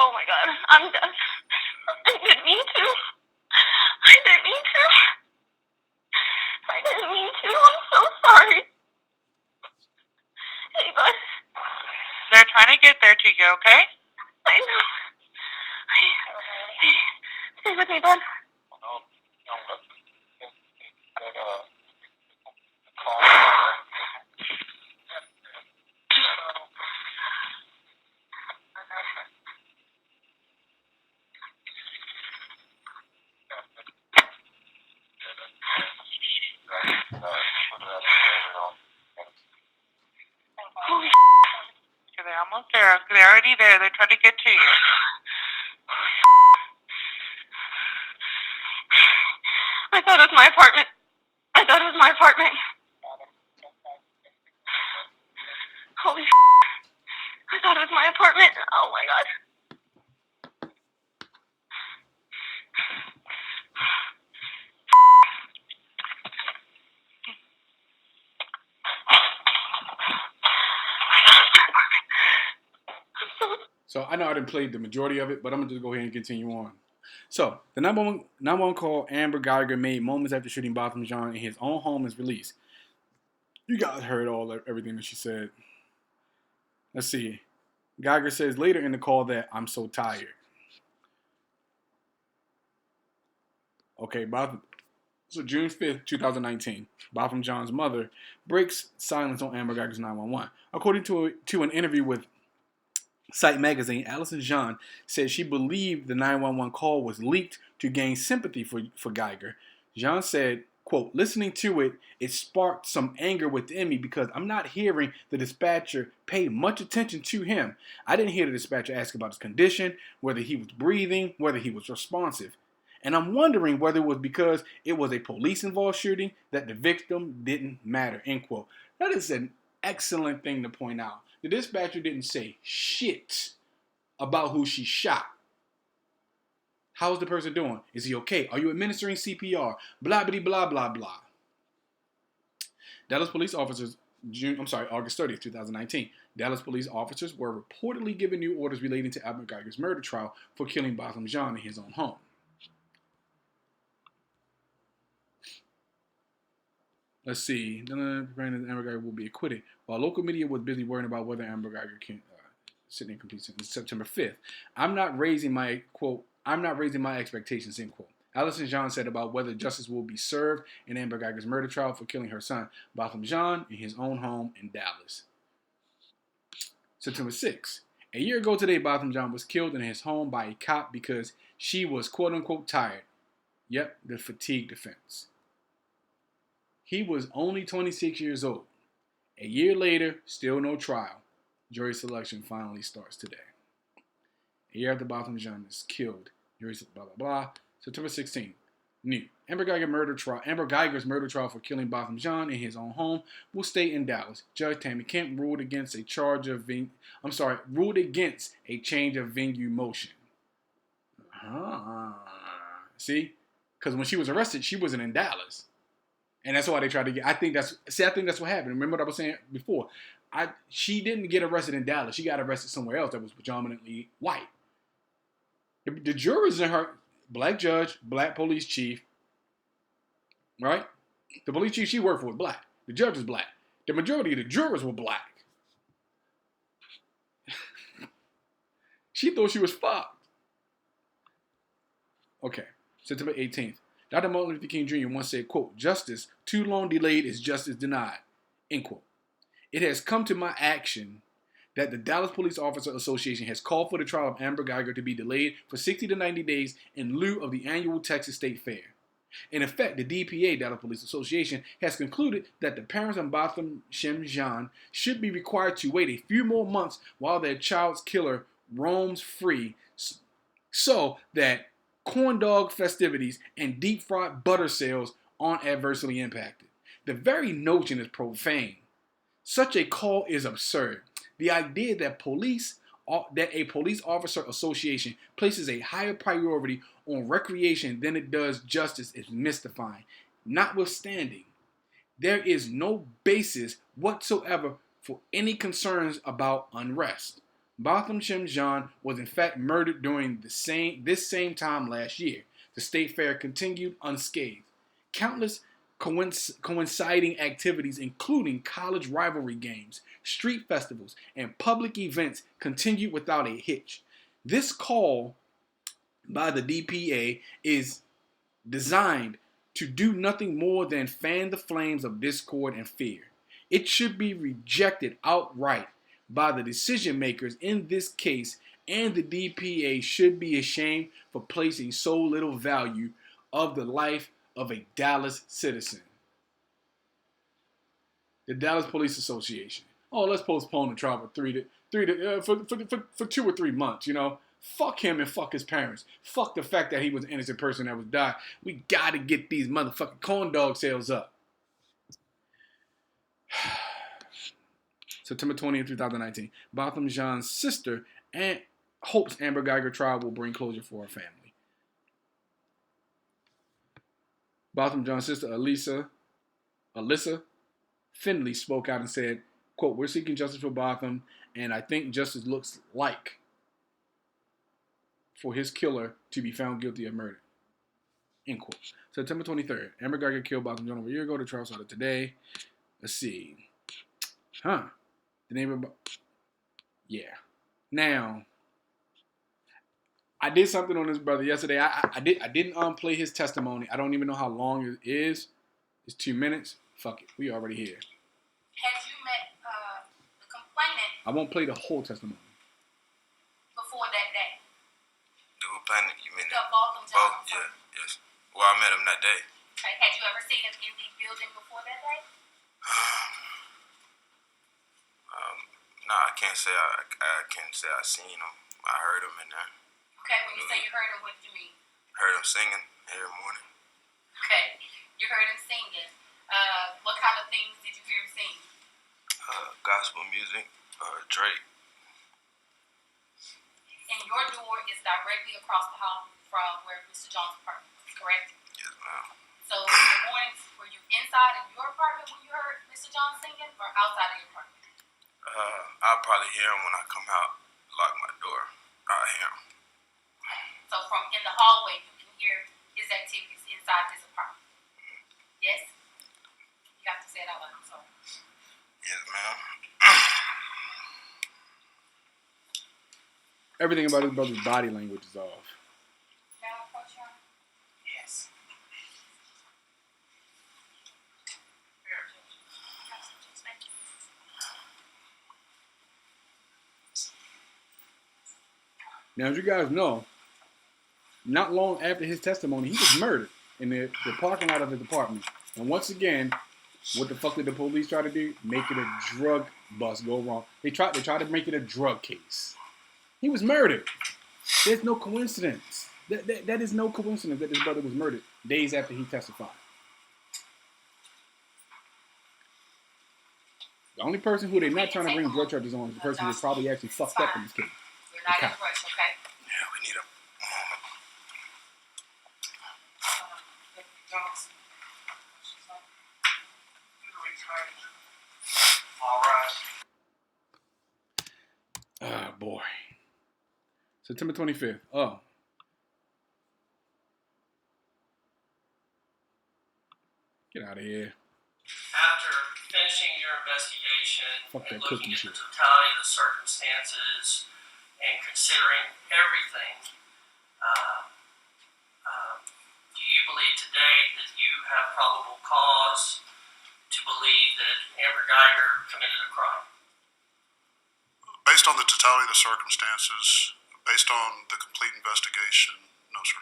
Oh my God, I'm done. I didn't mean to. I'm so sorry. Hey, bud. They're trying to get there to you, okay? I know. Stay with me, bud. Okay, they're almost there. They're already there. They're trying to get to you. I thought it was my apartment. Holy I thought it was my apartment. Oh my God. So I know I didn't play the majority of it, but I'm going to just go ahead and continue on. So the 911 call Amber Guyger made moments after shooting Botham Jean in his own home is released. You guys heard everything that she said. Let's see. Guyger says later in the call that I'm so tired. Okay, so June 5th, 2019, Botham Jean's mother breaks silence on Amber Guyger's 911. According to an interview with Site Magazine, Allison Jean said she believed the 911 call was leaked to gain sympathy for Guyger. Jean said, quote, listening to it, it sparked some anger within me because I'm not hearing the dispatcher pay much attention to him. I didn't hear the dispatcher ask about his condition, whether he was breathing, whether he was responsive. And I'm wondering whether it was because it was a police-involved shooting that the victim didn't matter, end quote. That is an excellent thing to point out. The dispatcher didn't say shit about who she shot. How's the person doing? Is he okay? Are you administering CPR? Blah, blah, blah, blah, blah. Dallas police officers, August 30th, 2019. Dallas police officers were reportedly given new orders relating to Amber Guyger's murder trial for killing Botham Jean in his own home. Let's see. Amber Guyger will be acquitted. While local media was busy worrying about whether Amber Guyger can sit in complete sentence September 5th, I'm not raising my expectations, end quote. Allison Jean said about whether justice will be served in Amber Guyger's murder trial for killing her son, Botham Jean, in his own home in Dallas. September 6th. A year ago today, Botham Jean was killed in his home by a cop because she was quote-unquote tired. Yep, the fatigue defense. He was only 26 years old. A year later, still no trial. Jury selection finally starts today. A year after Botham Jean is killed, jury blah, blah, blah. September 16th. New. Amber Guyger's murder trial for killing Botham Jean in his own home will stay in Dallas. Judge Tammy Kemp ruled against a change of venue motion. See? Because when she was arrested, she wasn't in Dallas. And that's why they tried to get, I think that's what happened. Remember what I was saying before? She didn't get arrested in Dallas. She got arrested somewhere else that was predominantly white. The jurors in her, black judge, black police chief, right? The police chief she worked for was black. The judge was black. The majority of the jurors were black. She thought she was fucked. Okay, September 18th. Dr. Martin Luther King Jr. once said, quote, "Justice too long delayed is justice denied," end quote. It has come to my action that the Dallas Police Officer Association has called for the trial of Amber Guyger to be delayed for 60 to 90 days in lieu of the annual Texas State Fair. In effect, the DPA, Dallas Police Association, has concluded that the parents of Botham Jean should be required to wait a few more months while their child's killer roams free so that corn dog festivities and deep fried butter sales aren't adversely impacted. The very notion is profane. Such a call is absurd. The idea that a police officer association places a higher priority on recreation than it does justice is mystifying. Notwithstanding, there is no basis whatsoever for any concerns about unrest. Botham Jean was in fact murdered during this same time last year. The state fair continued unscathed. Countless coinciding activities, including college rivalry games, street festivals, and public events, continued without a hitch. This call by the DPA is designed to do nothing more than fan the flames of discord and fear. It should be rejected outright by the decision makers in this case, and the DPA should be ashamed for placing so little value of the life of a Dallas citizen. The Dallas Police Association. Oh, let's postpone the trial for 2 or 3 months, you know. Fuck him and fuck his parents. Fuck the fact that he was an innocent person that was died. We gotta get these motherfucking corn dog sales up. September 20th, 2019. Botham Jean's sister and hopes Amber Guyger trial will bring closure for her family. Botham Jean's sister, Alyssa Finley, spoke out and said, quote, "We're seeking justice for Botham, and I think justice looks like for his killer to be found guilty of murder," end quote. September 23rd. Amber Guyger killed Botham Jean over a year ago. The trial started today. Let's see. The name of... Yeah. Now, I did something on this brother yesterday. I didn't play his testimony. I don't even know how long it is. It's 2 minutes. Fuck it. We already here. Had you met the complainant I won't play the whole testimony. before that day? The complainant, you mean? The Botham Jean. Oh, yeah, yes. Well, I met him that day. Okay. Had you ever seen him in the building before that day? No, I can't say I seen him. I heard him in there. Okay, when you say you heard him, what did you mean? Heard him singing every morning. Okay, you heard him singing. What kind of things did you hear him sing? Gospel music, Drake. And your door is directly across the hall from where Mr. John's apartment is, correct? Yes, ma'am. So in the mornings, were you inside of your apartment when you heard Mr. John singing, or outside of your apartment? I'll probably hear him when I come out, lock my door. I'll hear him. So from in the hallway, you can hear his activities inside his apartment. Yes? You have to say it out loud, I'm sorry. Yes, ma'am. Everything about his brother's body language is off. Yes. Now, as you guys know, not long after his testimony, he was murdered in the parking lot of his apartment. And once again, what the fuck did the police try to do? Make it a drug bust go wrong. They tried to make it a drug case. He was murdered. There's no coincidence. That is no coincidence that his brother was murdered days after he testified. The only person who they're not trying to bring drug charges on is the person who's probably actually fucked up in this case. You're not in a rush, okay? Yeah, we need a moment. All right. Ah, boy. September 25th. Oh. Get out of here. After finishing your investigation Fuck that and looking cookie at shit. the totality of the circumstances and considering everything, do you believe today that you have probable cause to believe that Amber Guyger committed a crime? Based on the totality of the circumstances, based on the complete investigation, no, sir.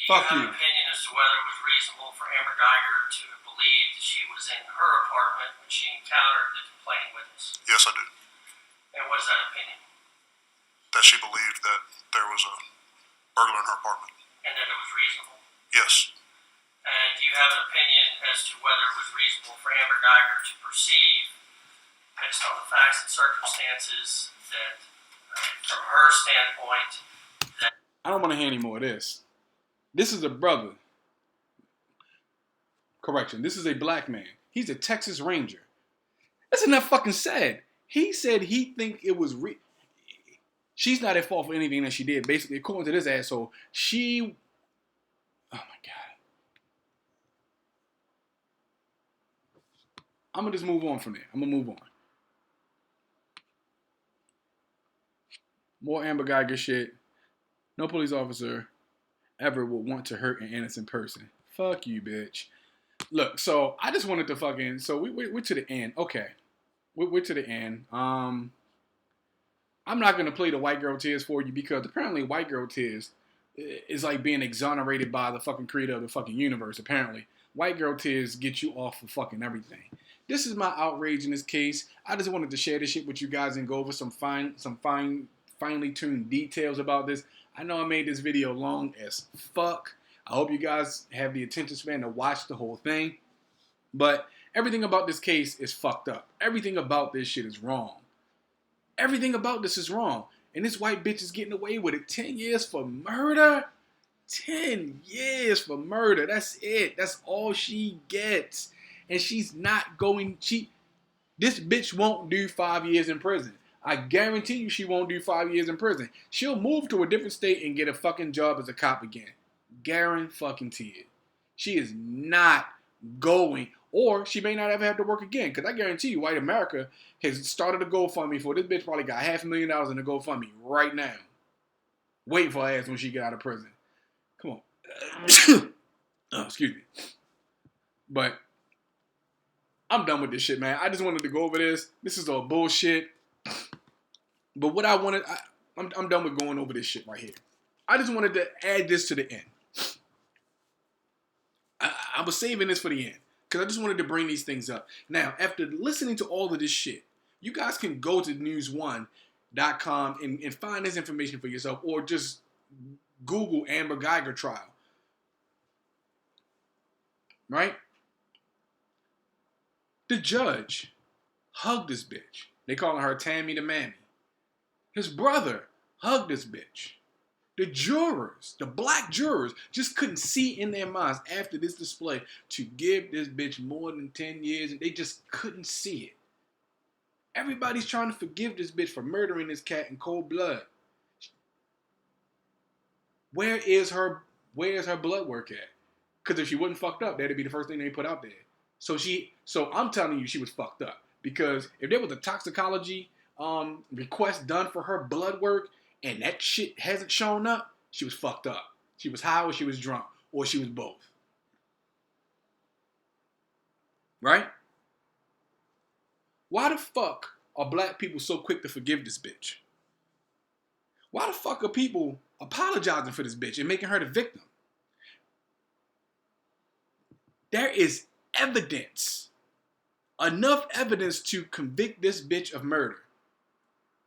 Do you have an opinion as to whether it was reasonable for Amber Guyger to have believed that she was in her apartment when she encountered the complaining witness? Yes, I do. And what is that opinion? That she believed that there was a burglar in her apartment. And that it was reasonable? Yes. And do you have an opinion as to whether it was reasonable for Amber Guyger to perceive, based on the facts and circumstances, that from her standpoint, that... I don't want to hear any more of this. This is a brother. Correction. This is a black man. He's a Texas Ranger. That's enough fucking said. He said he think it was she's not at fault for anything that she did. Basically, according to this asshole, she... Oh, my God. I'm going to just move on from there. I'm going to move on. More Amber Guyger shit. No police officer ever would want to hurt an innocent person. Fuck you, bitch. Look, so I just wanted to fucking... So we're to the end. Okay. We're to the end. I'm not going to play the White Girl Tears for you because apparently White Girl Tears is like being exonerated by the fucking creator of the fucking universe, apparently. White Girl Tears get you off of fucking everything. This is my outrage in this case. I just wanted to share this shit with you guys and go over some finely tuned details about this. I know I made this video long as fuck. I hope you guys have the attention span to watch the whole thing. But everything about this case is fucked up. Everything about this shit is wrong. Everything about this is wrong. And this white bitch is getting away with it. 10 years for murder? 10 years for murder. That's it. That's all she gets. And she's not going... This bitch won't do 5 years in prison. I guarantee you she won't do 5 years in prison. She'll move to a different state and get a fucking job as a cop again. Guarantee it. She is not going... Or she may not ever have to work again. Because I guarantee you, white America has started a GoFundMe for this bitch. Probably got $500,000 in the GoFundMe right now. Waiting for her ass when she get out of prison. Come on. Oh, excuse me. But I'm done with this shit, man. I just wanted to go over this. This is all bullshit. But what I wanted... I'm done with going over this shit right here. I just wanted to add this to the end. I was saving this for the end. Because I just wanted to bring these things up. Now, after listening to all of this shit, you guys can go to news1.com and find this information for yourself. Or just Google Amber Guyger trial. Right? The judge hugged this bitch. They calling her Tammy the Mammy. His brother hugged this bitch. The jurors, the black jurors, just couldn't see in their minds after this display to give this bitch more than 10 years, and they just couldn't see it. Everybody's trying to forgive this bitch for murdering this cat in cold blood. Where is her blood work at? Because if she wasn't fucked up, that'd be the first thing they put out there. So I'm telling you, she was fucked up. Because if there was a toxicology request done for her blood work and that shit hasn't shown up, she was fucked up. She was high or she was drunk. Or she was both. Right? Why the fuck are black people so quick to forgive this bitch? Why the fuck are people apologizing for this bitch and making her the victim? There is evidence. Enough evidence to convict this bitch of murder.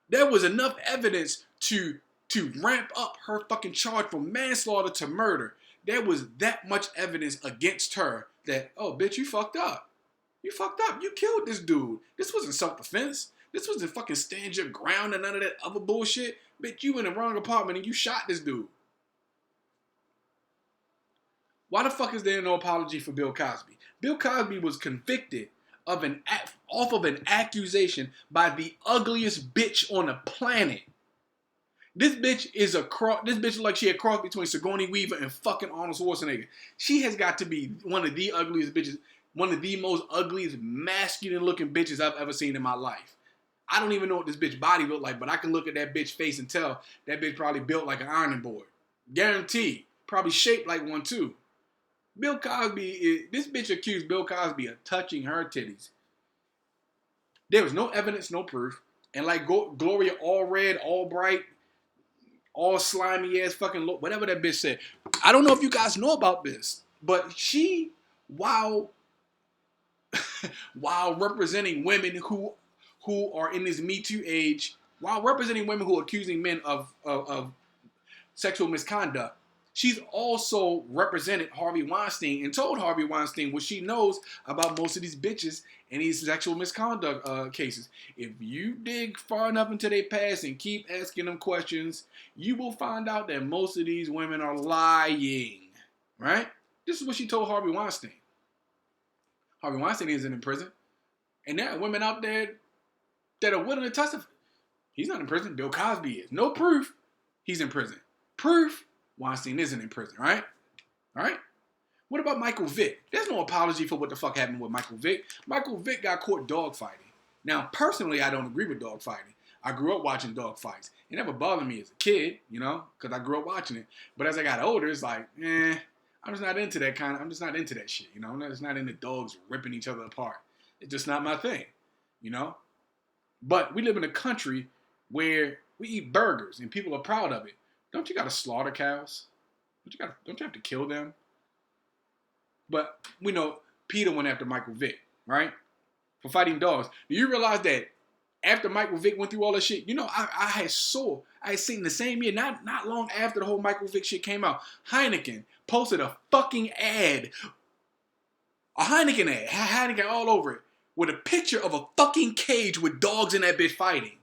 There was enough evidence to ramp up her fucking charge from manslaughter to murder. There was that much evidence against her that, oh, bitch, you fucked up. You fucked up. You killed this dude. This wasn't self-defense. This wasn't fucking stand your ground and none of that other bullshit. Bitch, you in the wrong apartment and you shot this dude. Why the fuck is there no apology for Bill Cosby? Bill Cosby was convicted off of an accusation by the ugliest bitch on the planet. This bitch is like she a cross between Sigourney Weaver and fucking Arnold Schwarzenegger. She has got to be one of the ugliest bitches, one of the most ugliest, masculine looking bitches I've ever seen in my life. I don't even know what this bitch body looked like, but I can look at that bitch face and tell that bitch probably built like an ironing board. Guaranteed. Probably shaped like one too. Bill Cosby, this bitch accused Bill Cosby of touching her titties. There was no evidence, no proof. And like Gloria, all red, all bright, all slimy ass fucking look, whatever that bitch said. I don't know if you guys know about this, but she, while representing women who are in this Me Too age, while representing women who are accusing men of sexual misconduct, she's also represented Harvey Weinstein and told Harvey Weinstein what she knows about most of these bitches and these sexual misconduct cases. If you dig far enough into their past and keep asking them questions, you will find out that most of these women are lying. Right? This is what she told Harvey Weinstein. Harvey Weinstein isn't in prison. And there are women out there that are willing to testify. He's not in prison. Bill Cosby is. No proof. He's in prison. Proof. Weinstein isn't in prison, right? All right? What about Michael Vick? There's no apology for what the fuck happened with Michael Vick. Michael Vick got caught dogfighting. Now, personally, I don't agree with dogfighting. I grew up watching dogfights. It never bothered me as a kid, you know, because I grew up watching it. But as I got older, it's like, I'm just not into that I'm just not into that shit, you know? I'm just not into dogs ripping each other apart. It's just not my thing, you know? But we live in a country where we eat burgers and people are proud of it. Don't you got to slaughter cows? Don't you have to kill them? But we know Peter went after Michael Vick, right? For fighting dogs. Do you realize that after Michael Vick went through all that shit, you know, I had seen the same year, not long after the whole Michael Vick shit came out, Heineken posted a fucking ad, a Heineken ad, Heineken all over it, with a picture of a fucking cage with dogs in that bitch fighting.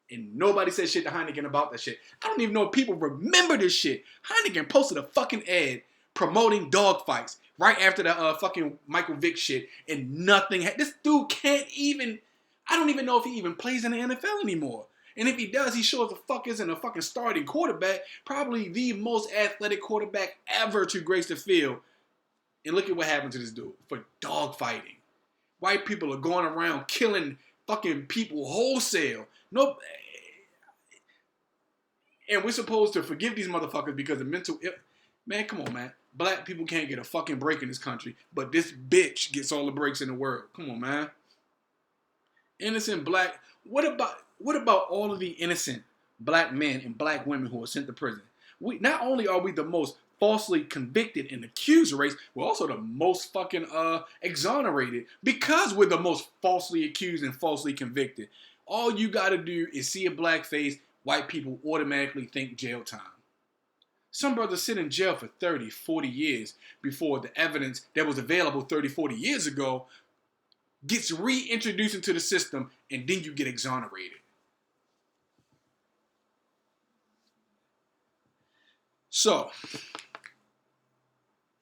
And nobody said shit to Heineken about that shit. I don't even know if people remember this shit. Heineken posted a fucking ad promoting dog fights right after the fucking Michael Vick shit. And nothing. This dude can't even. I don't even know if he even plays in the NFL anymore. And if he does, he sure as the fuck isn't a fucking starting quarterback. Probably the most athletic quarterback ever to grace the field. And look at what happened to this dude for dog fighting. White people are going around killing fucking people wholesale. Nope. And we're supposed to forgive these motherfuckers because of mental ill. Man, come on, man. Black people can't get a fucking break in this country, but this bitch gets all the breaks in the world. Come on, man. Innocent black. What about all of the innocent black men and black women who are sent to prison? Not only are we the most falsely convicted and accused race, we're also the most fucking exonerated because we're the most falsely accused and falsely convicted. All you gotta do is see a black face, white people automatically think jail time. Some brothers sit in jail for 30, 40 years before the evidence that was available 30, 40 years ago gets reintroduced into the system, and then you get exonerated. So,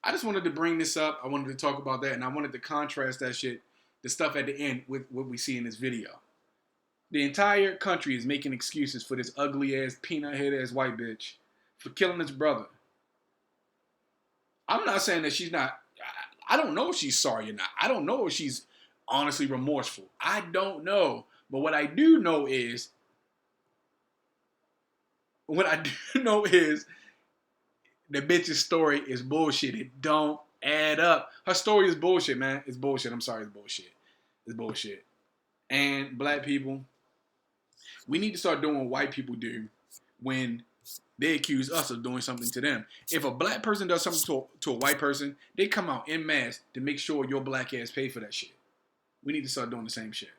I just wanted to bring this up. I wanted to talk about that, and I wanted to contrast that shit, the stuff at the end, with what we see in this video. The entire country is making excuses for this ugly-ass, peanut-head-ass white bitch for killing his brother. I'm not saying that she's not... I don't know if she's sorry or not. I don't know if she's honestly remorseful. I don't know. But what I do know is... the bitch's story is bullshit. It don't add up. Her story is bullshit, man. It's bullshit. I'm sorry, it's bullshit. It's bullshit. And black people, we need to start doing what white people do when they accuse us of doing something to them. If a black person does something to a white person, they come out en masse to make sure your black ass pay for that shit. We need to start doing the same shit.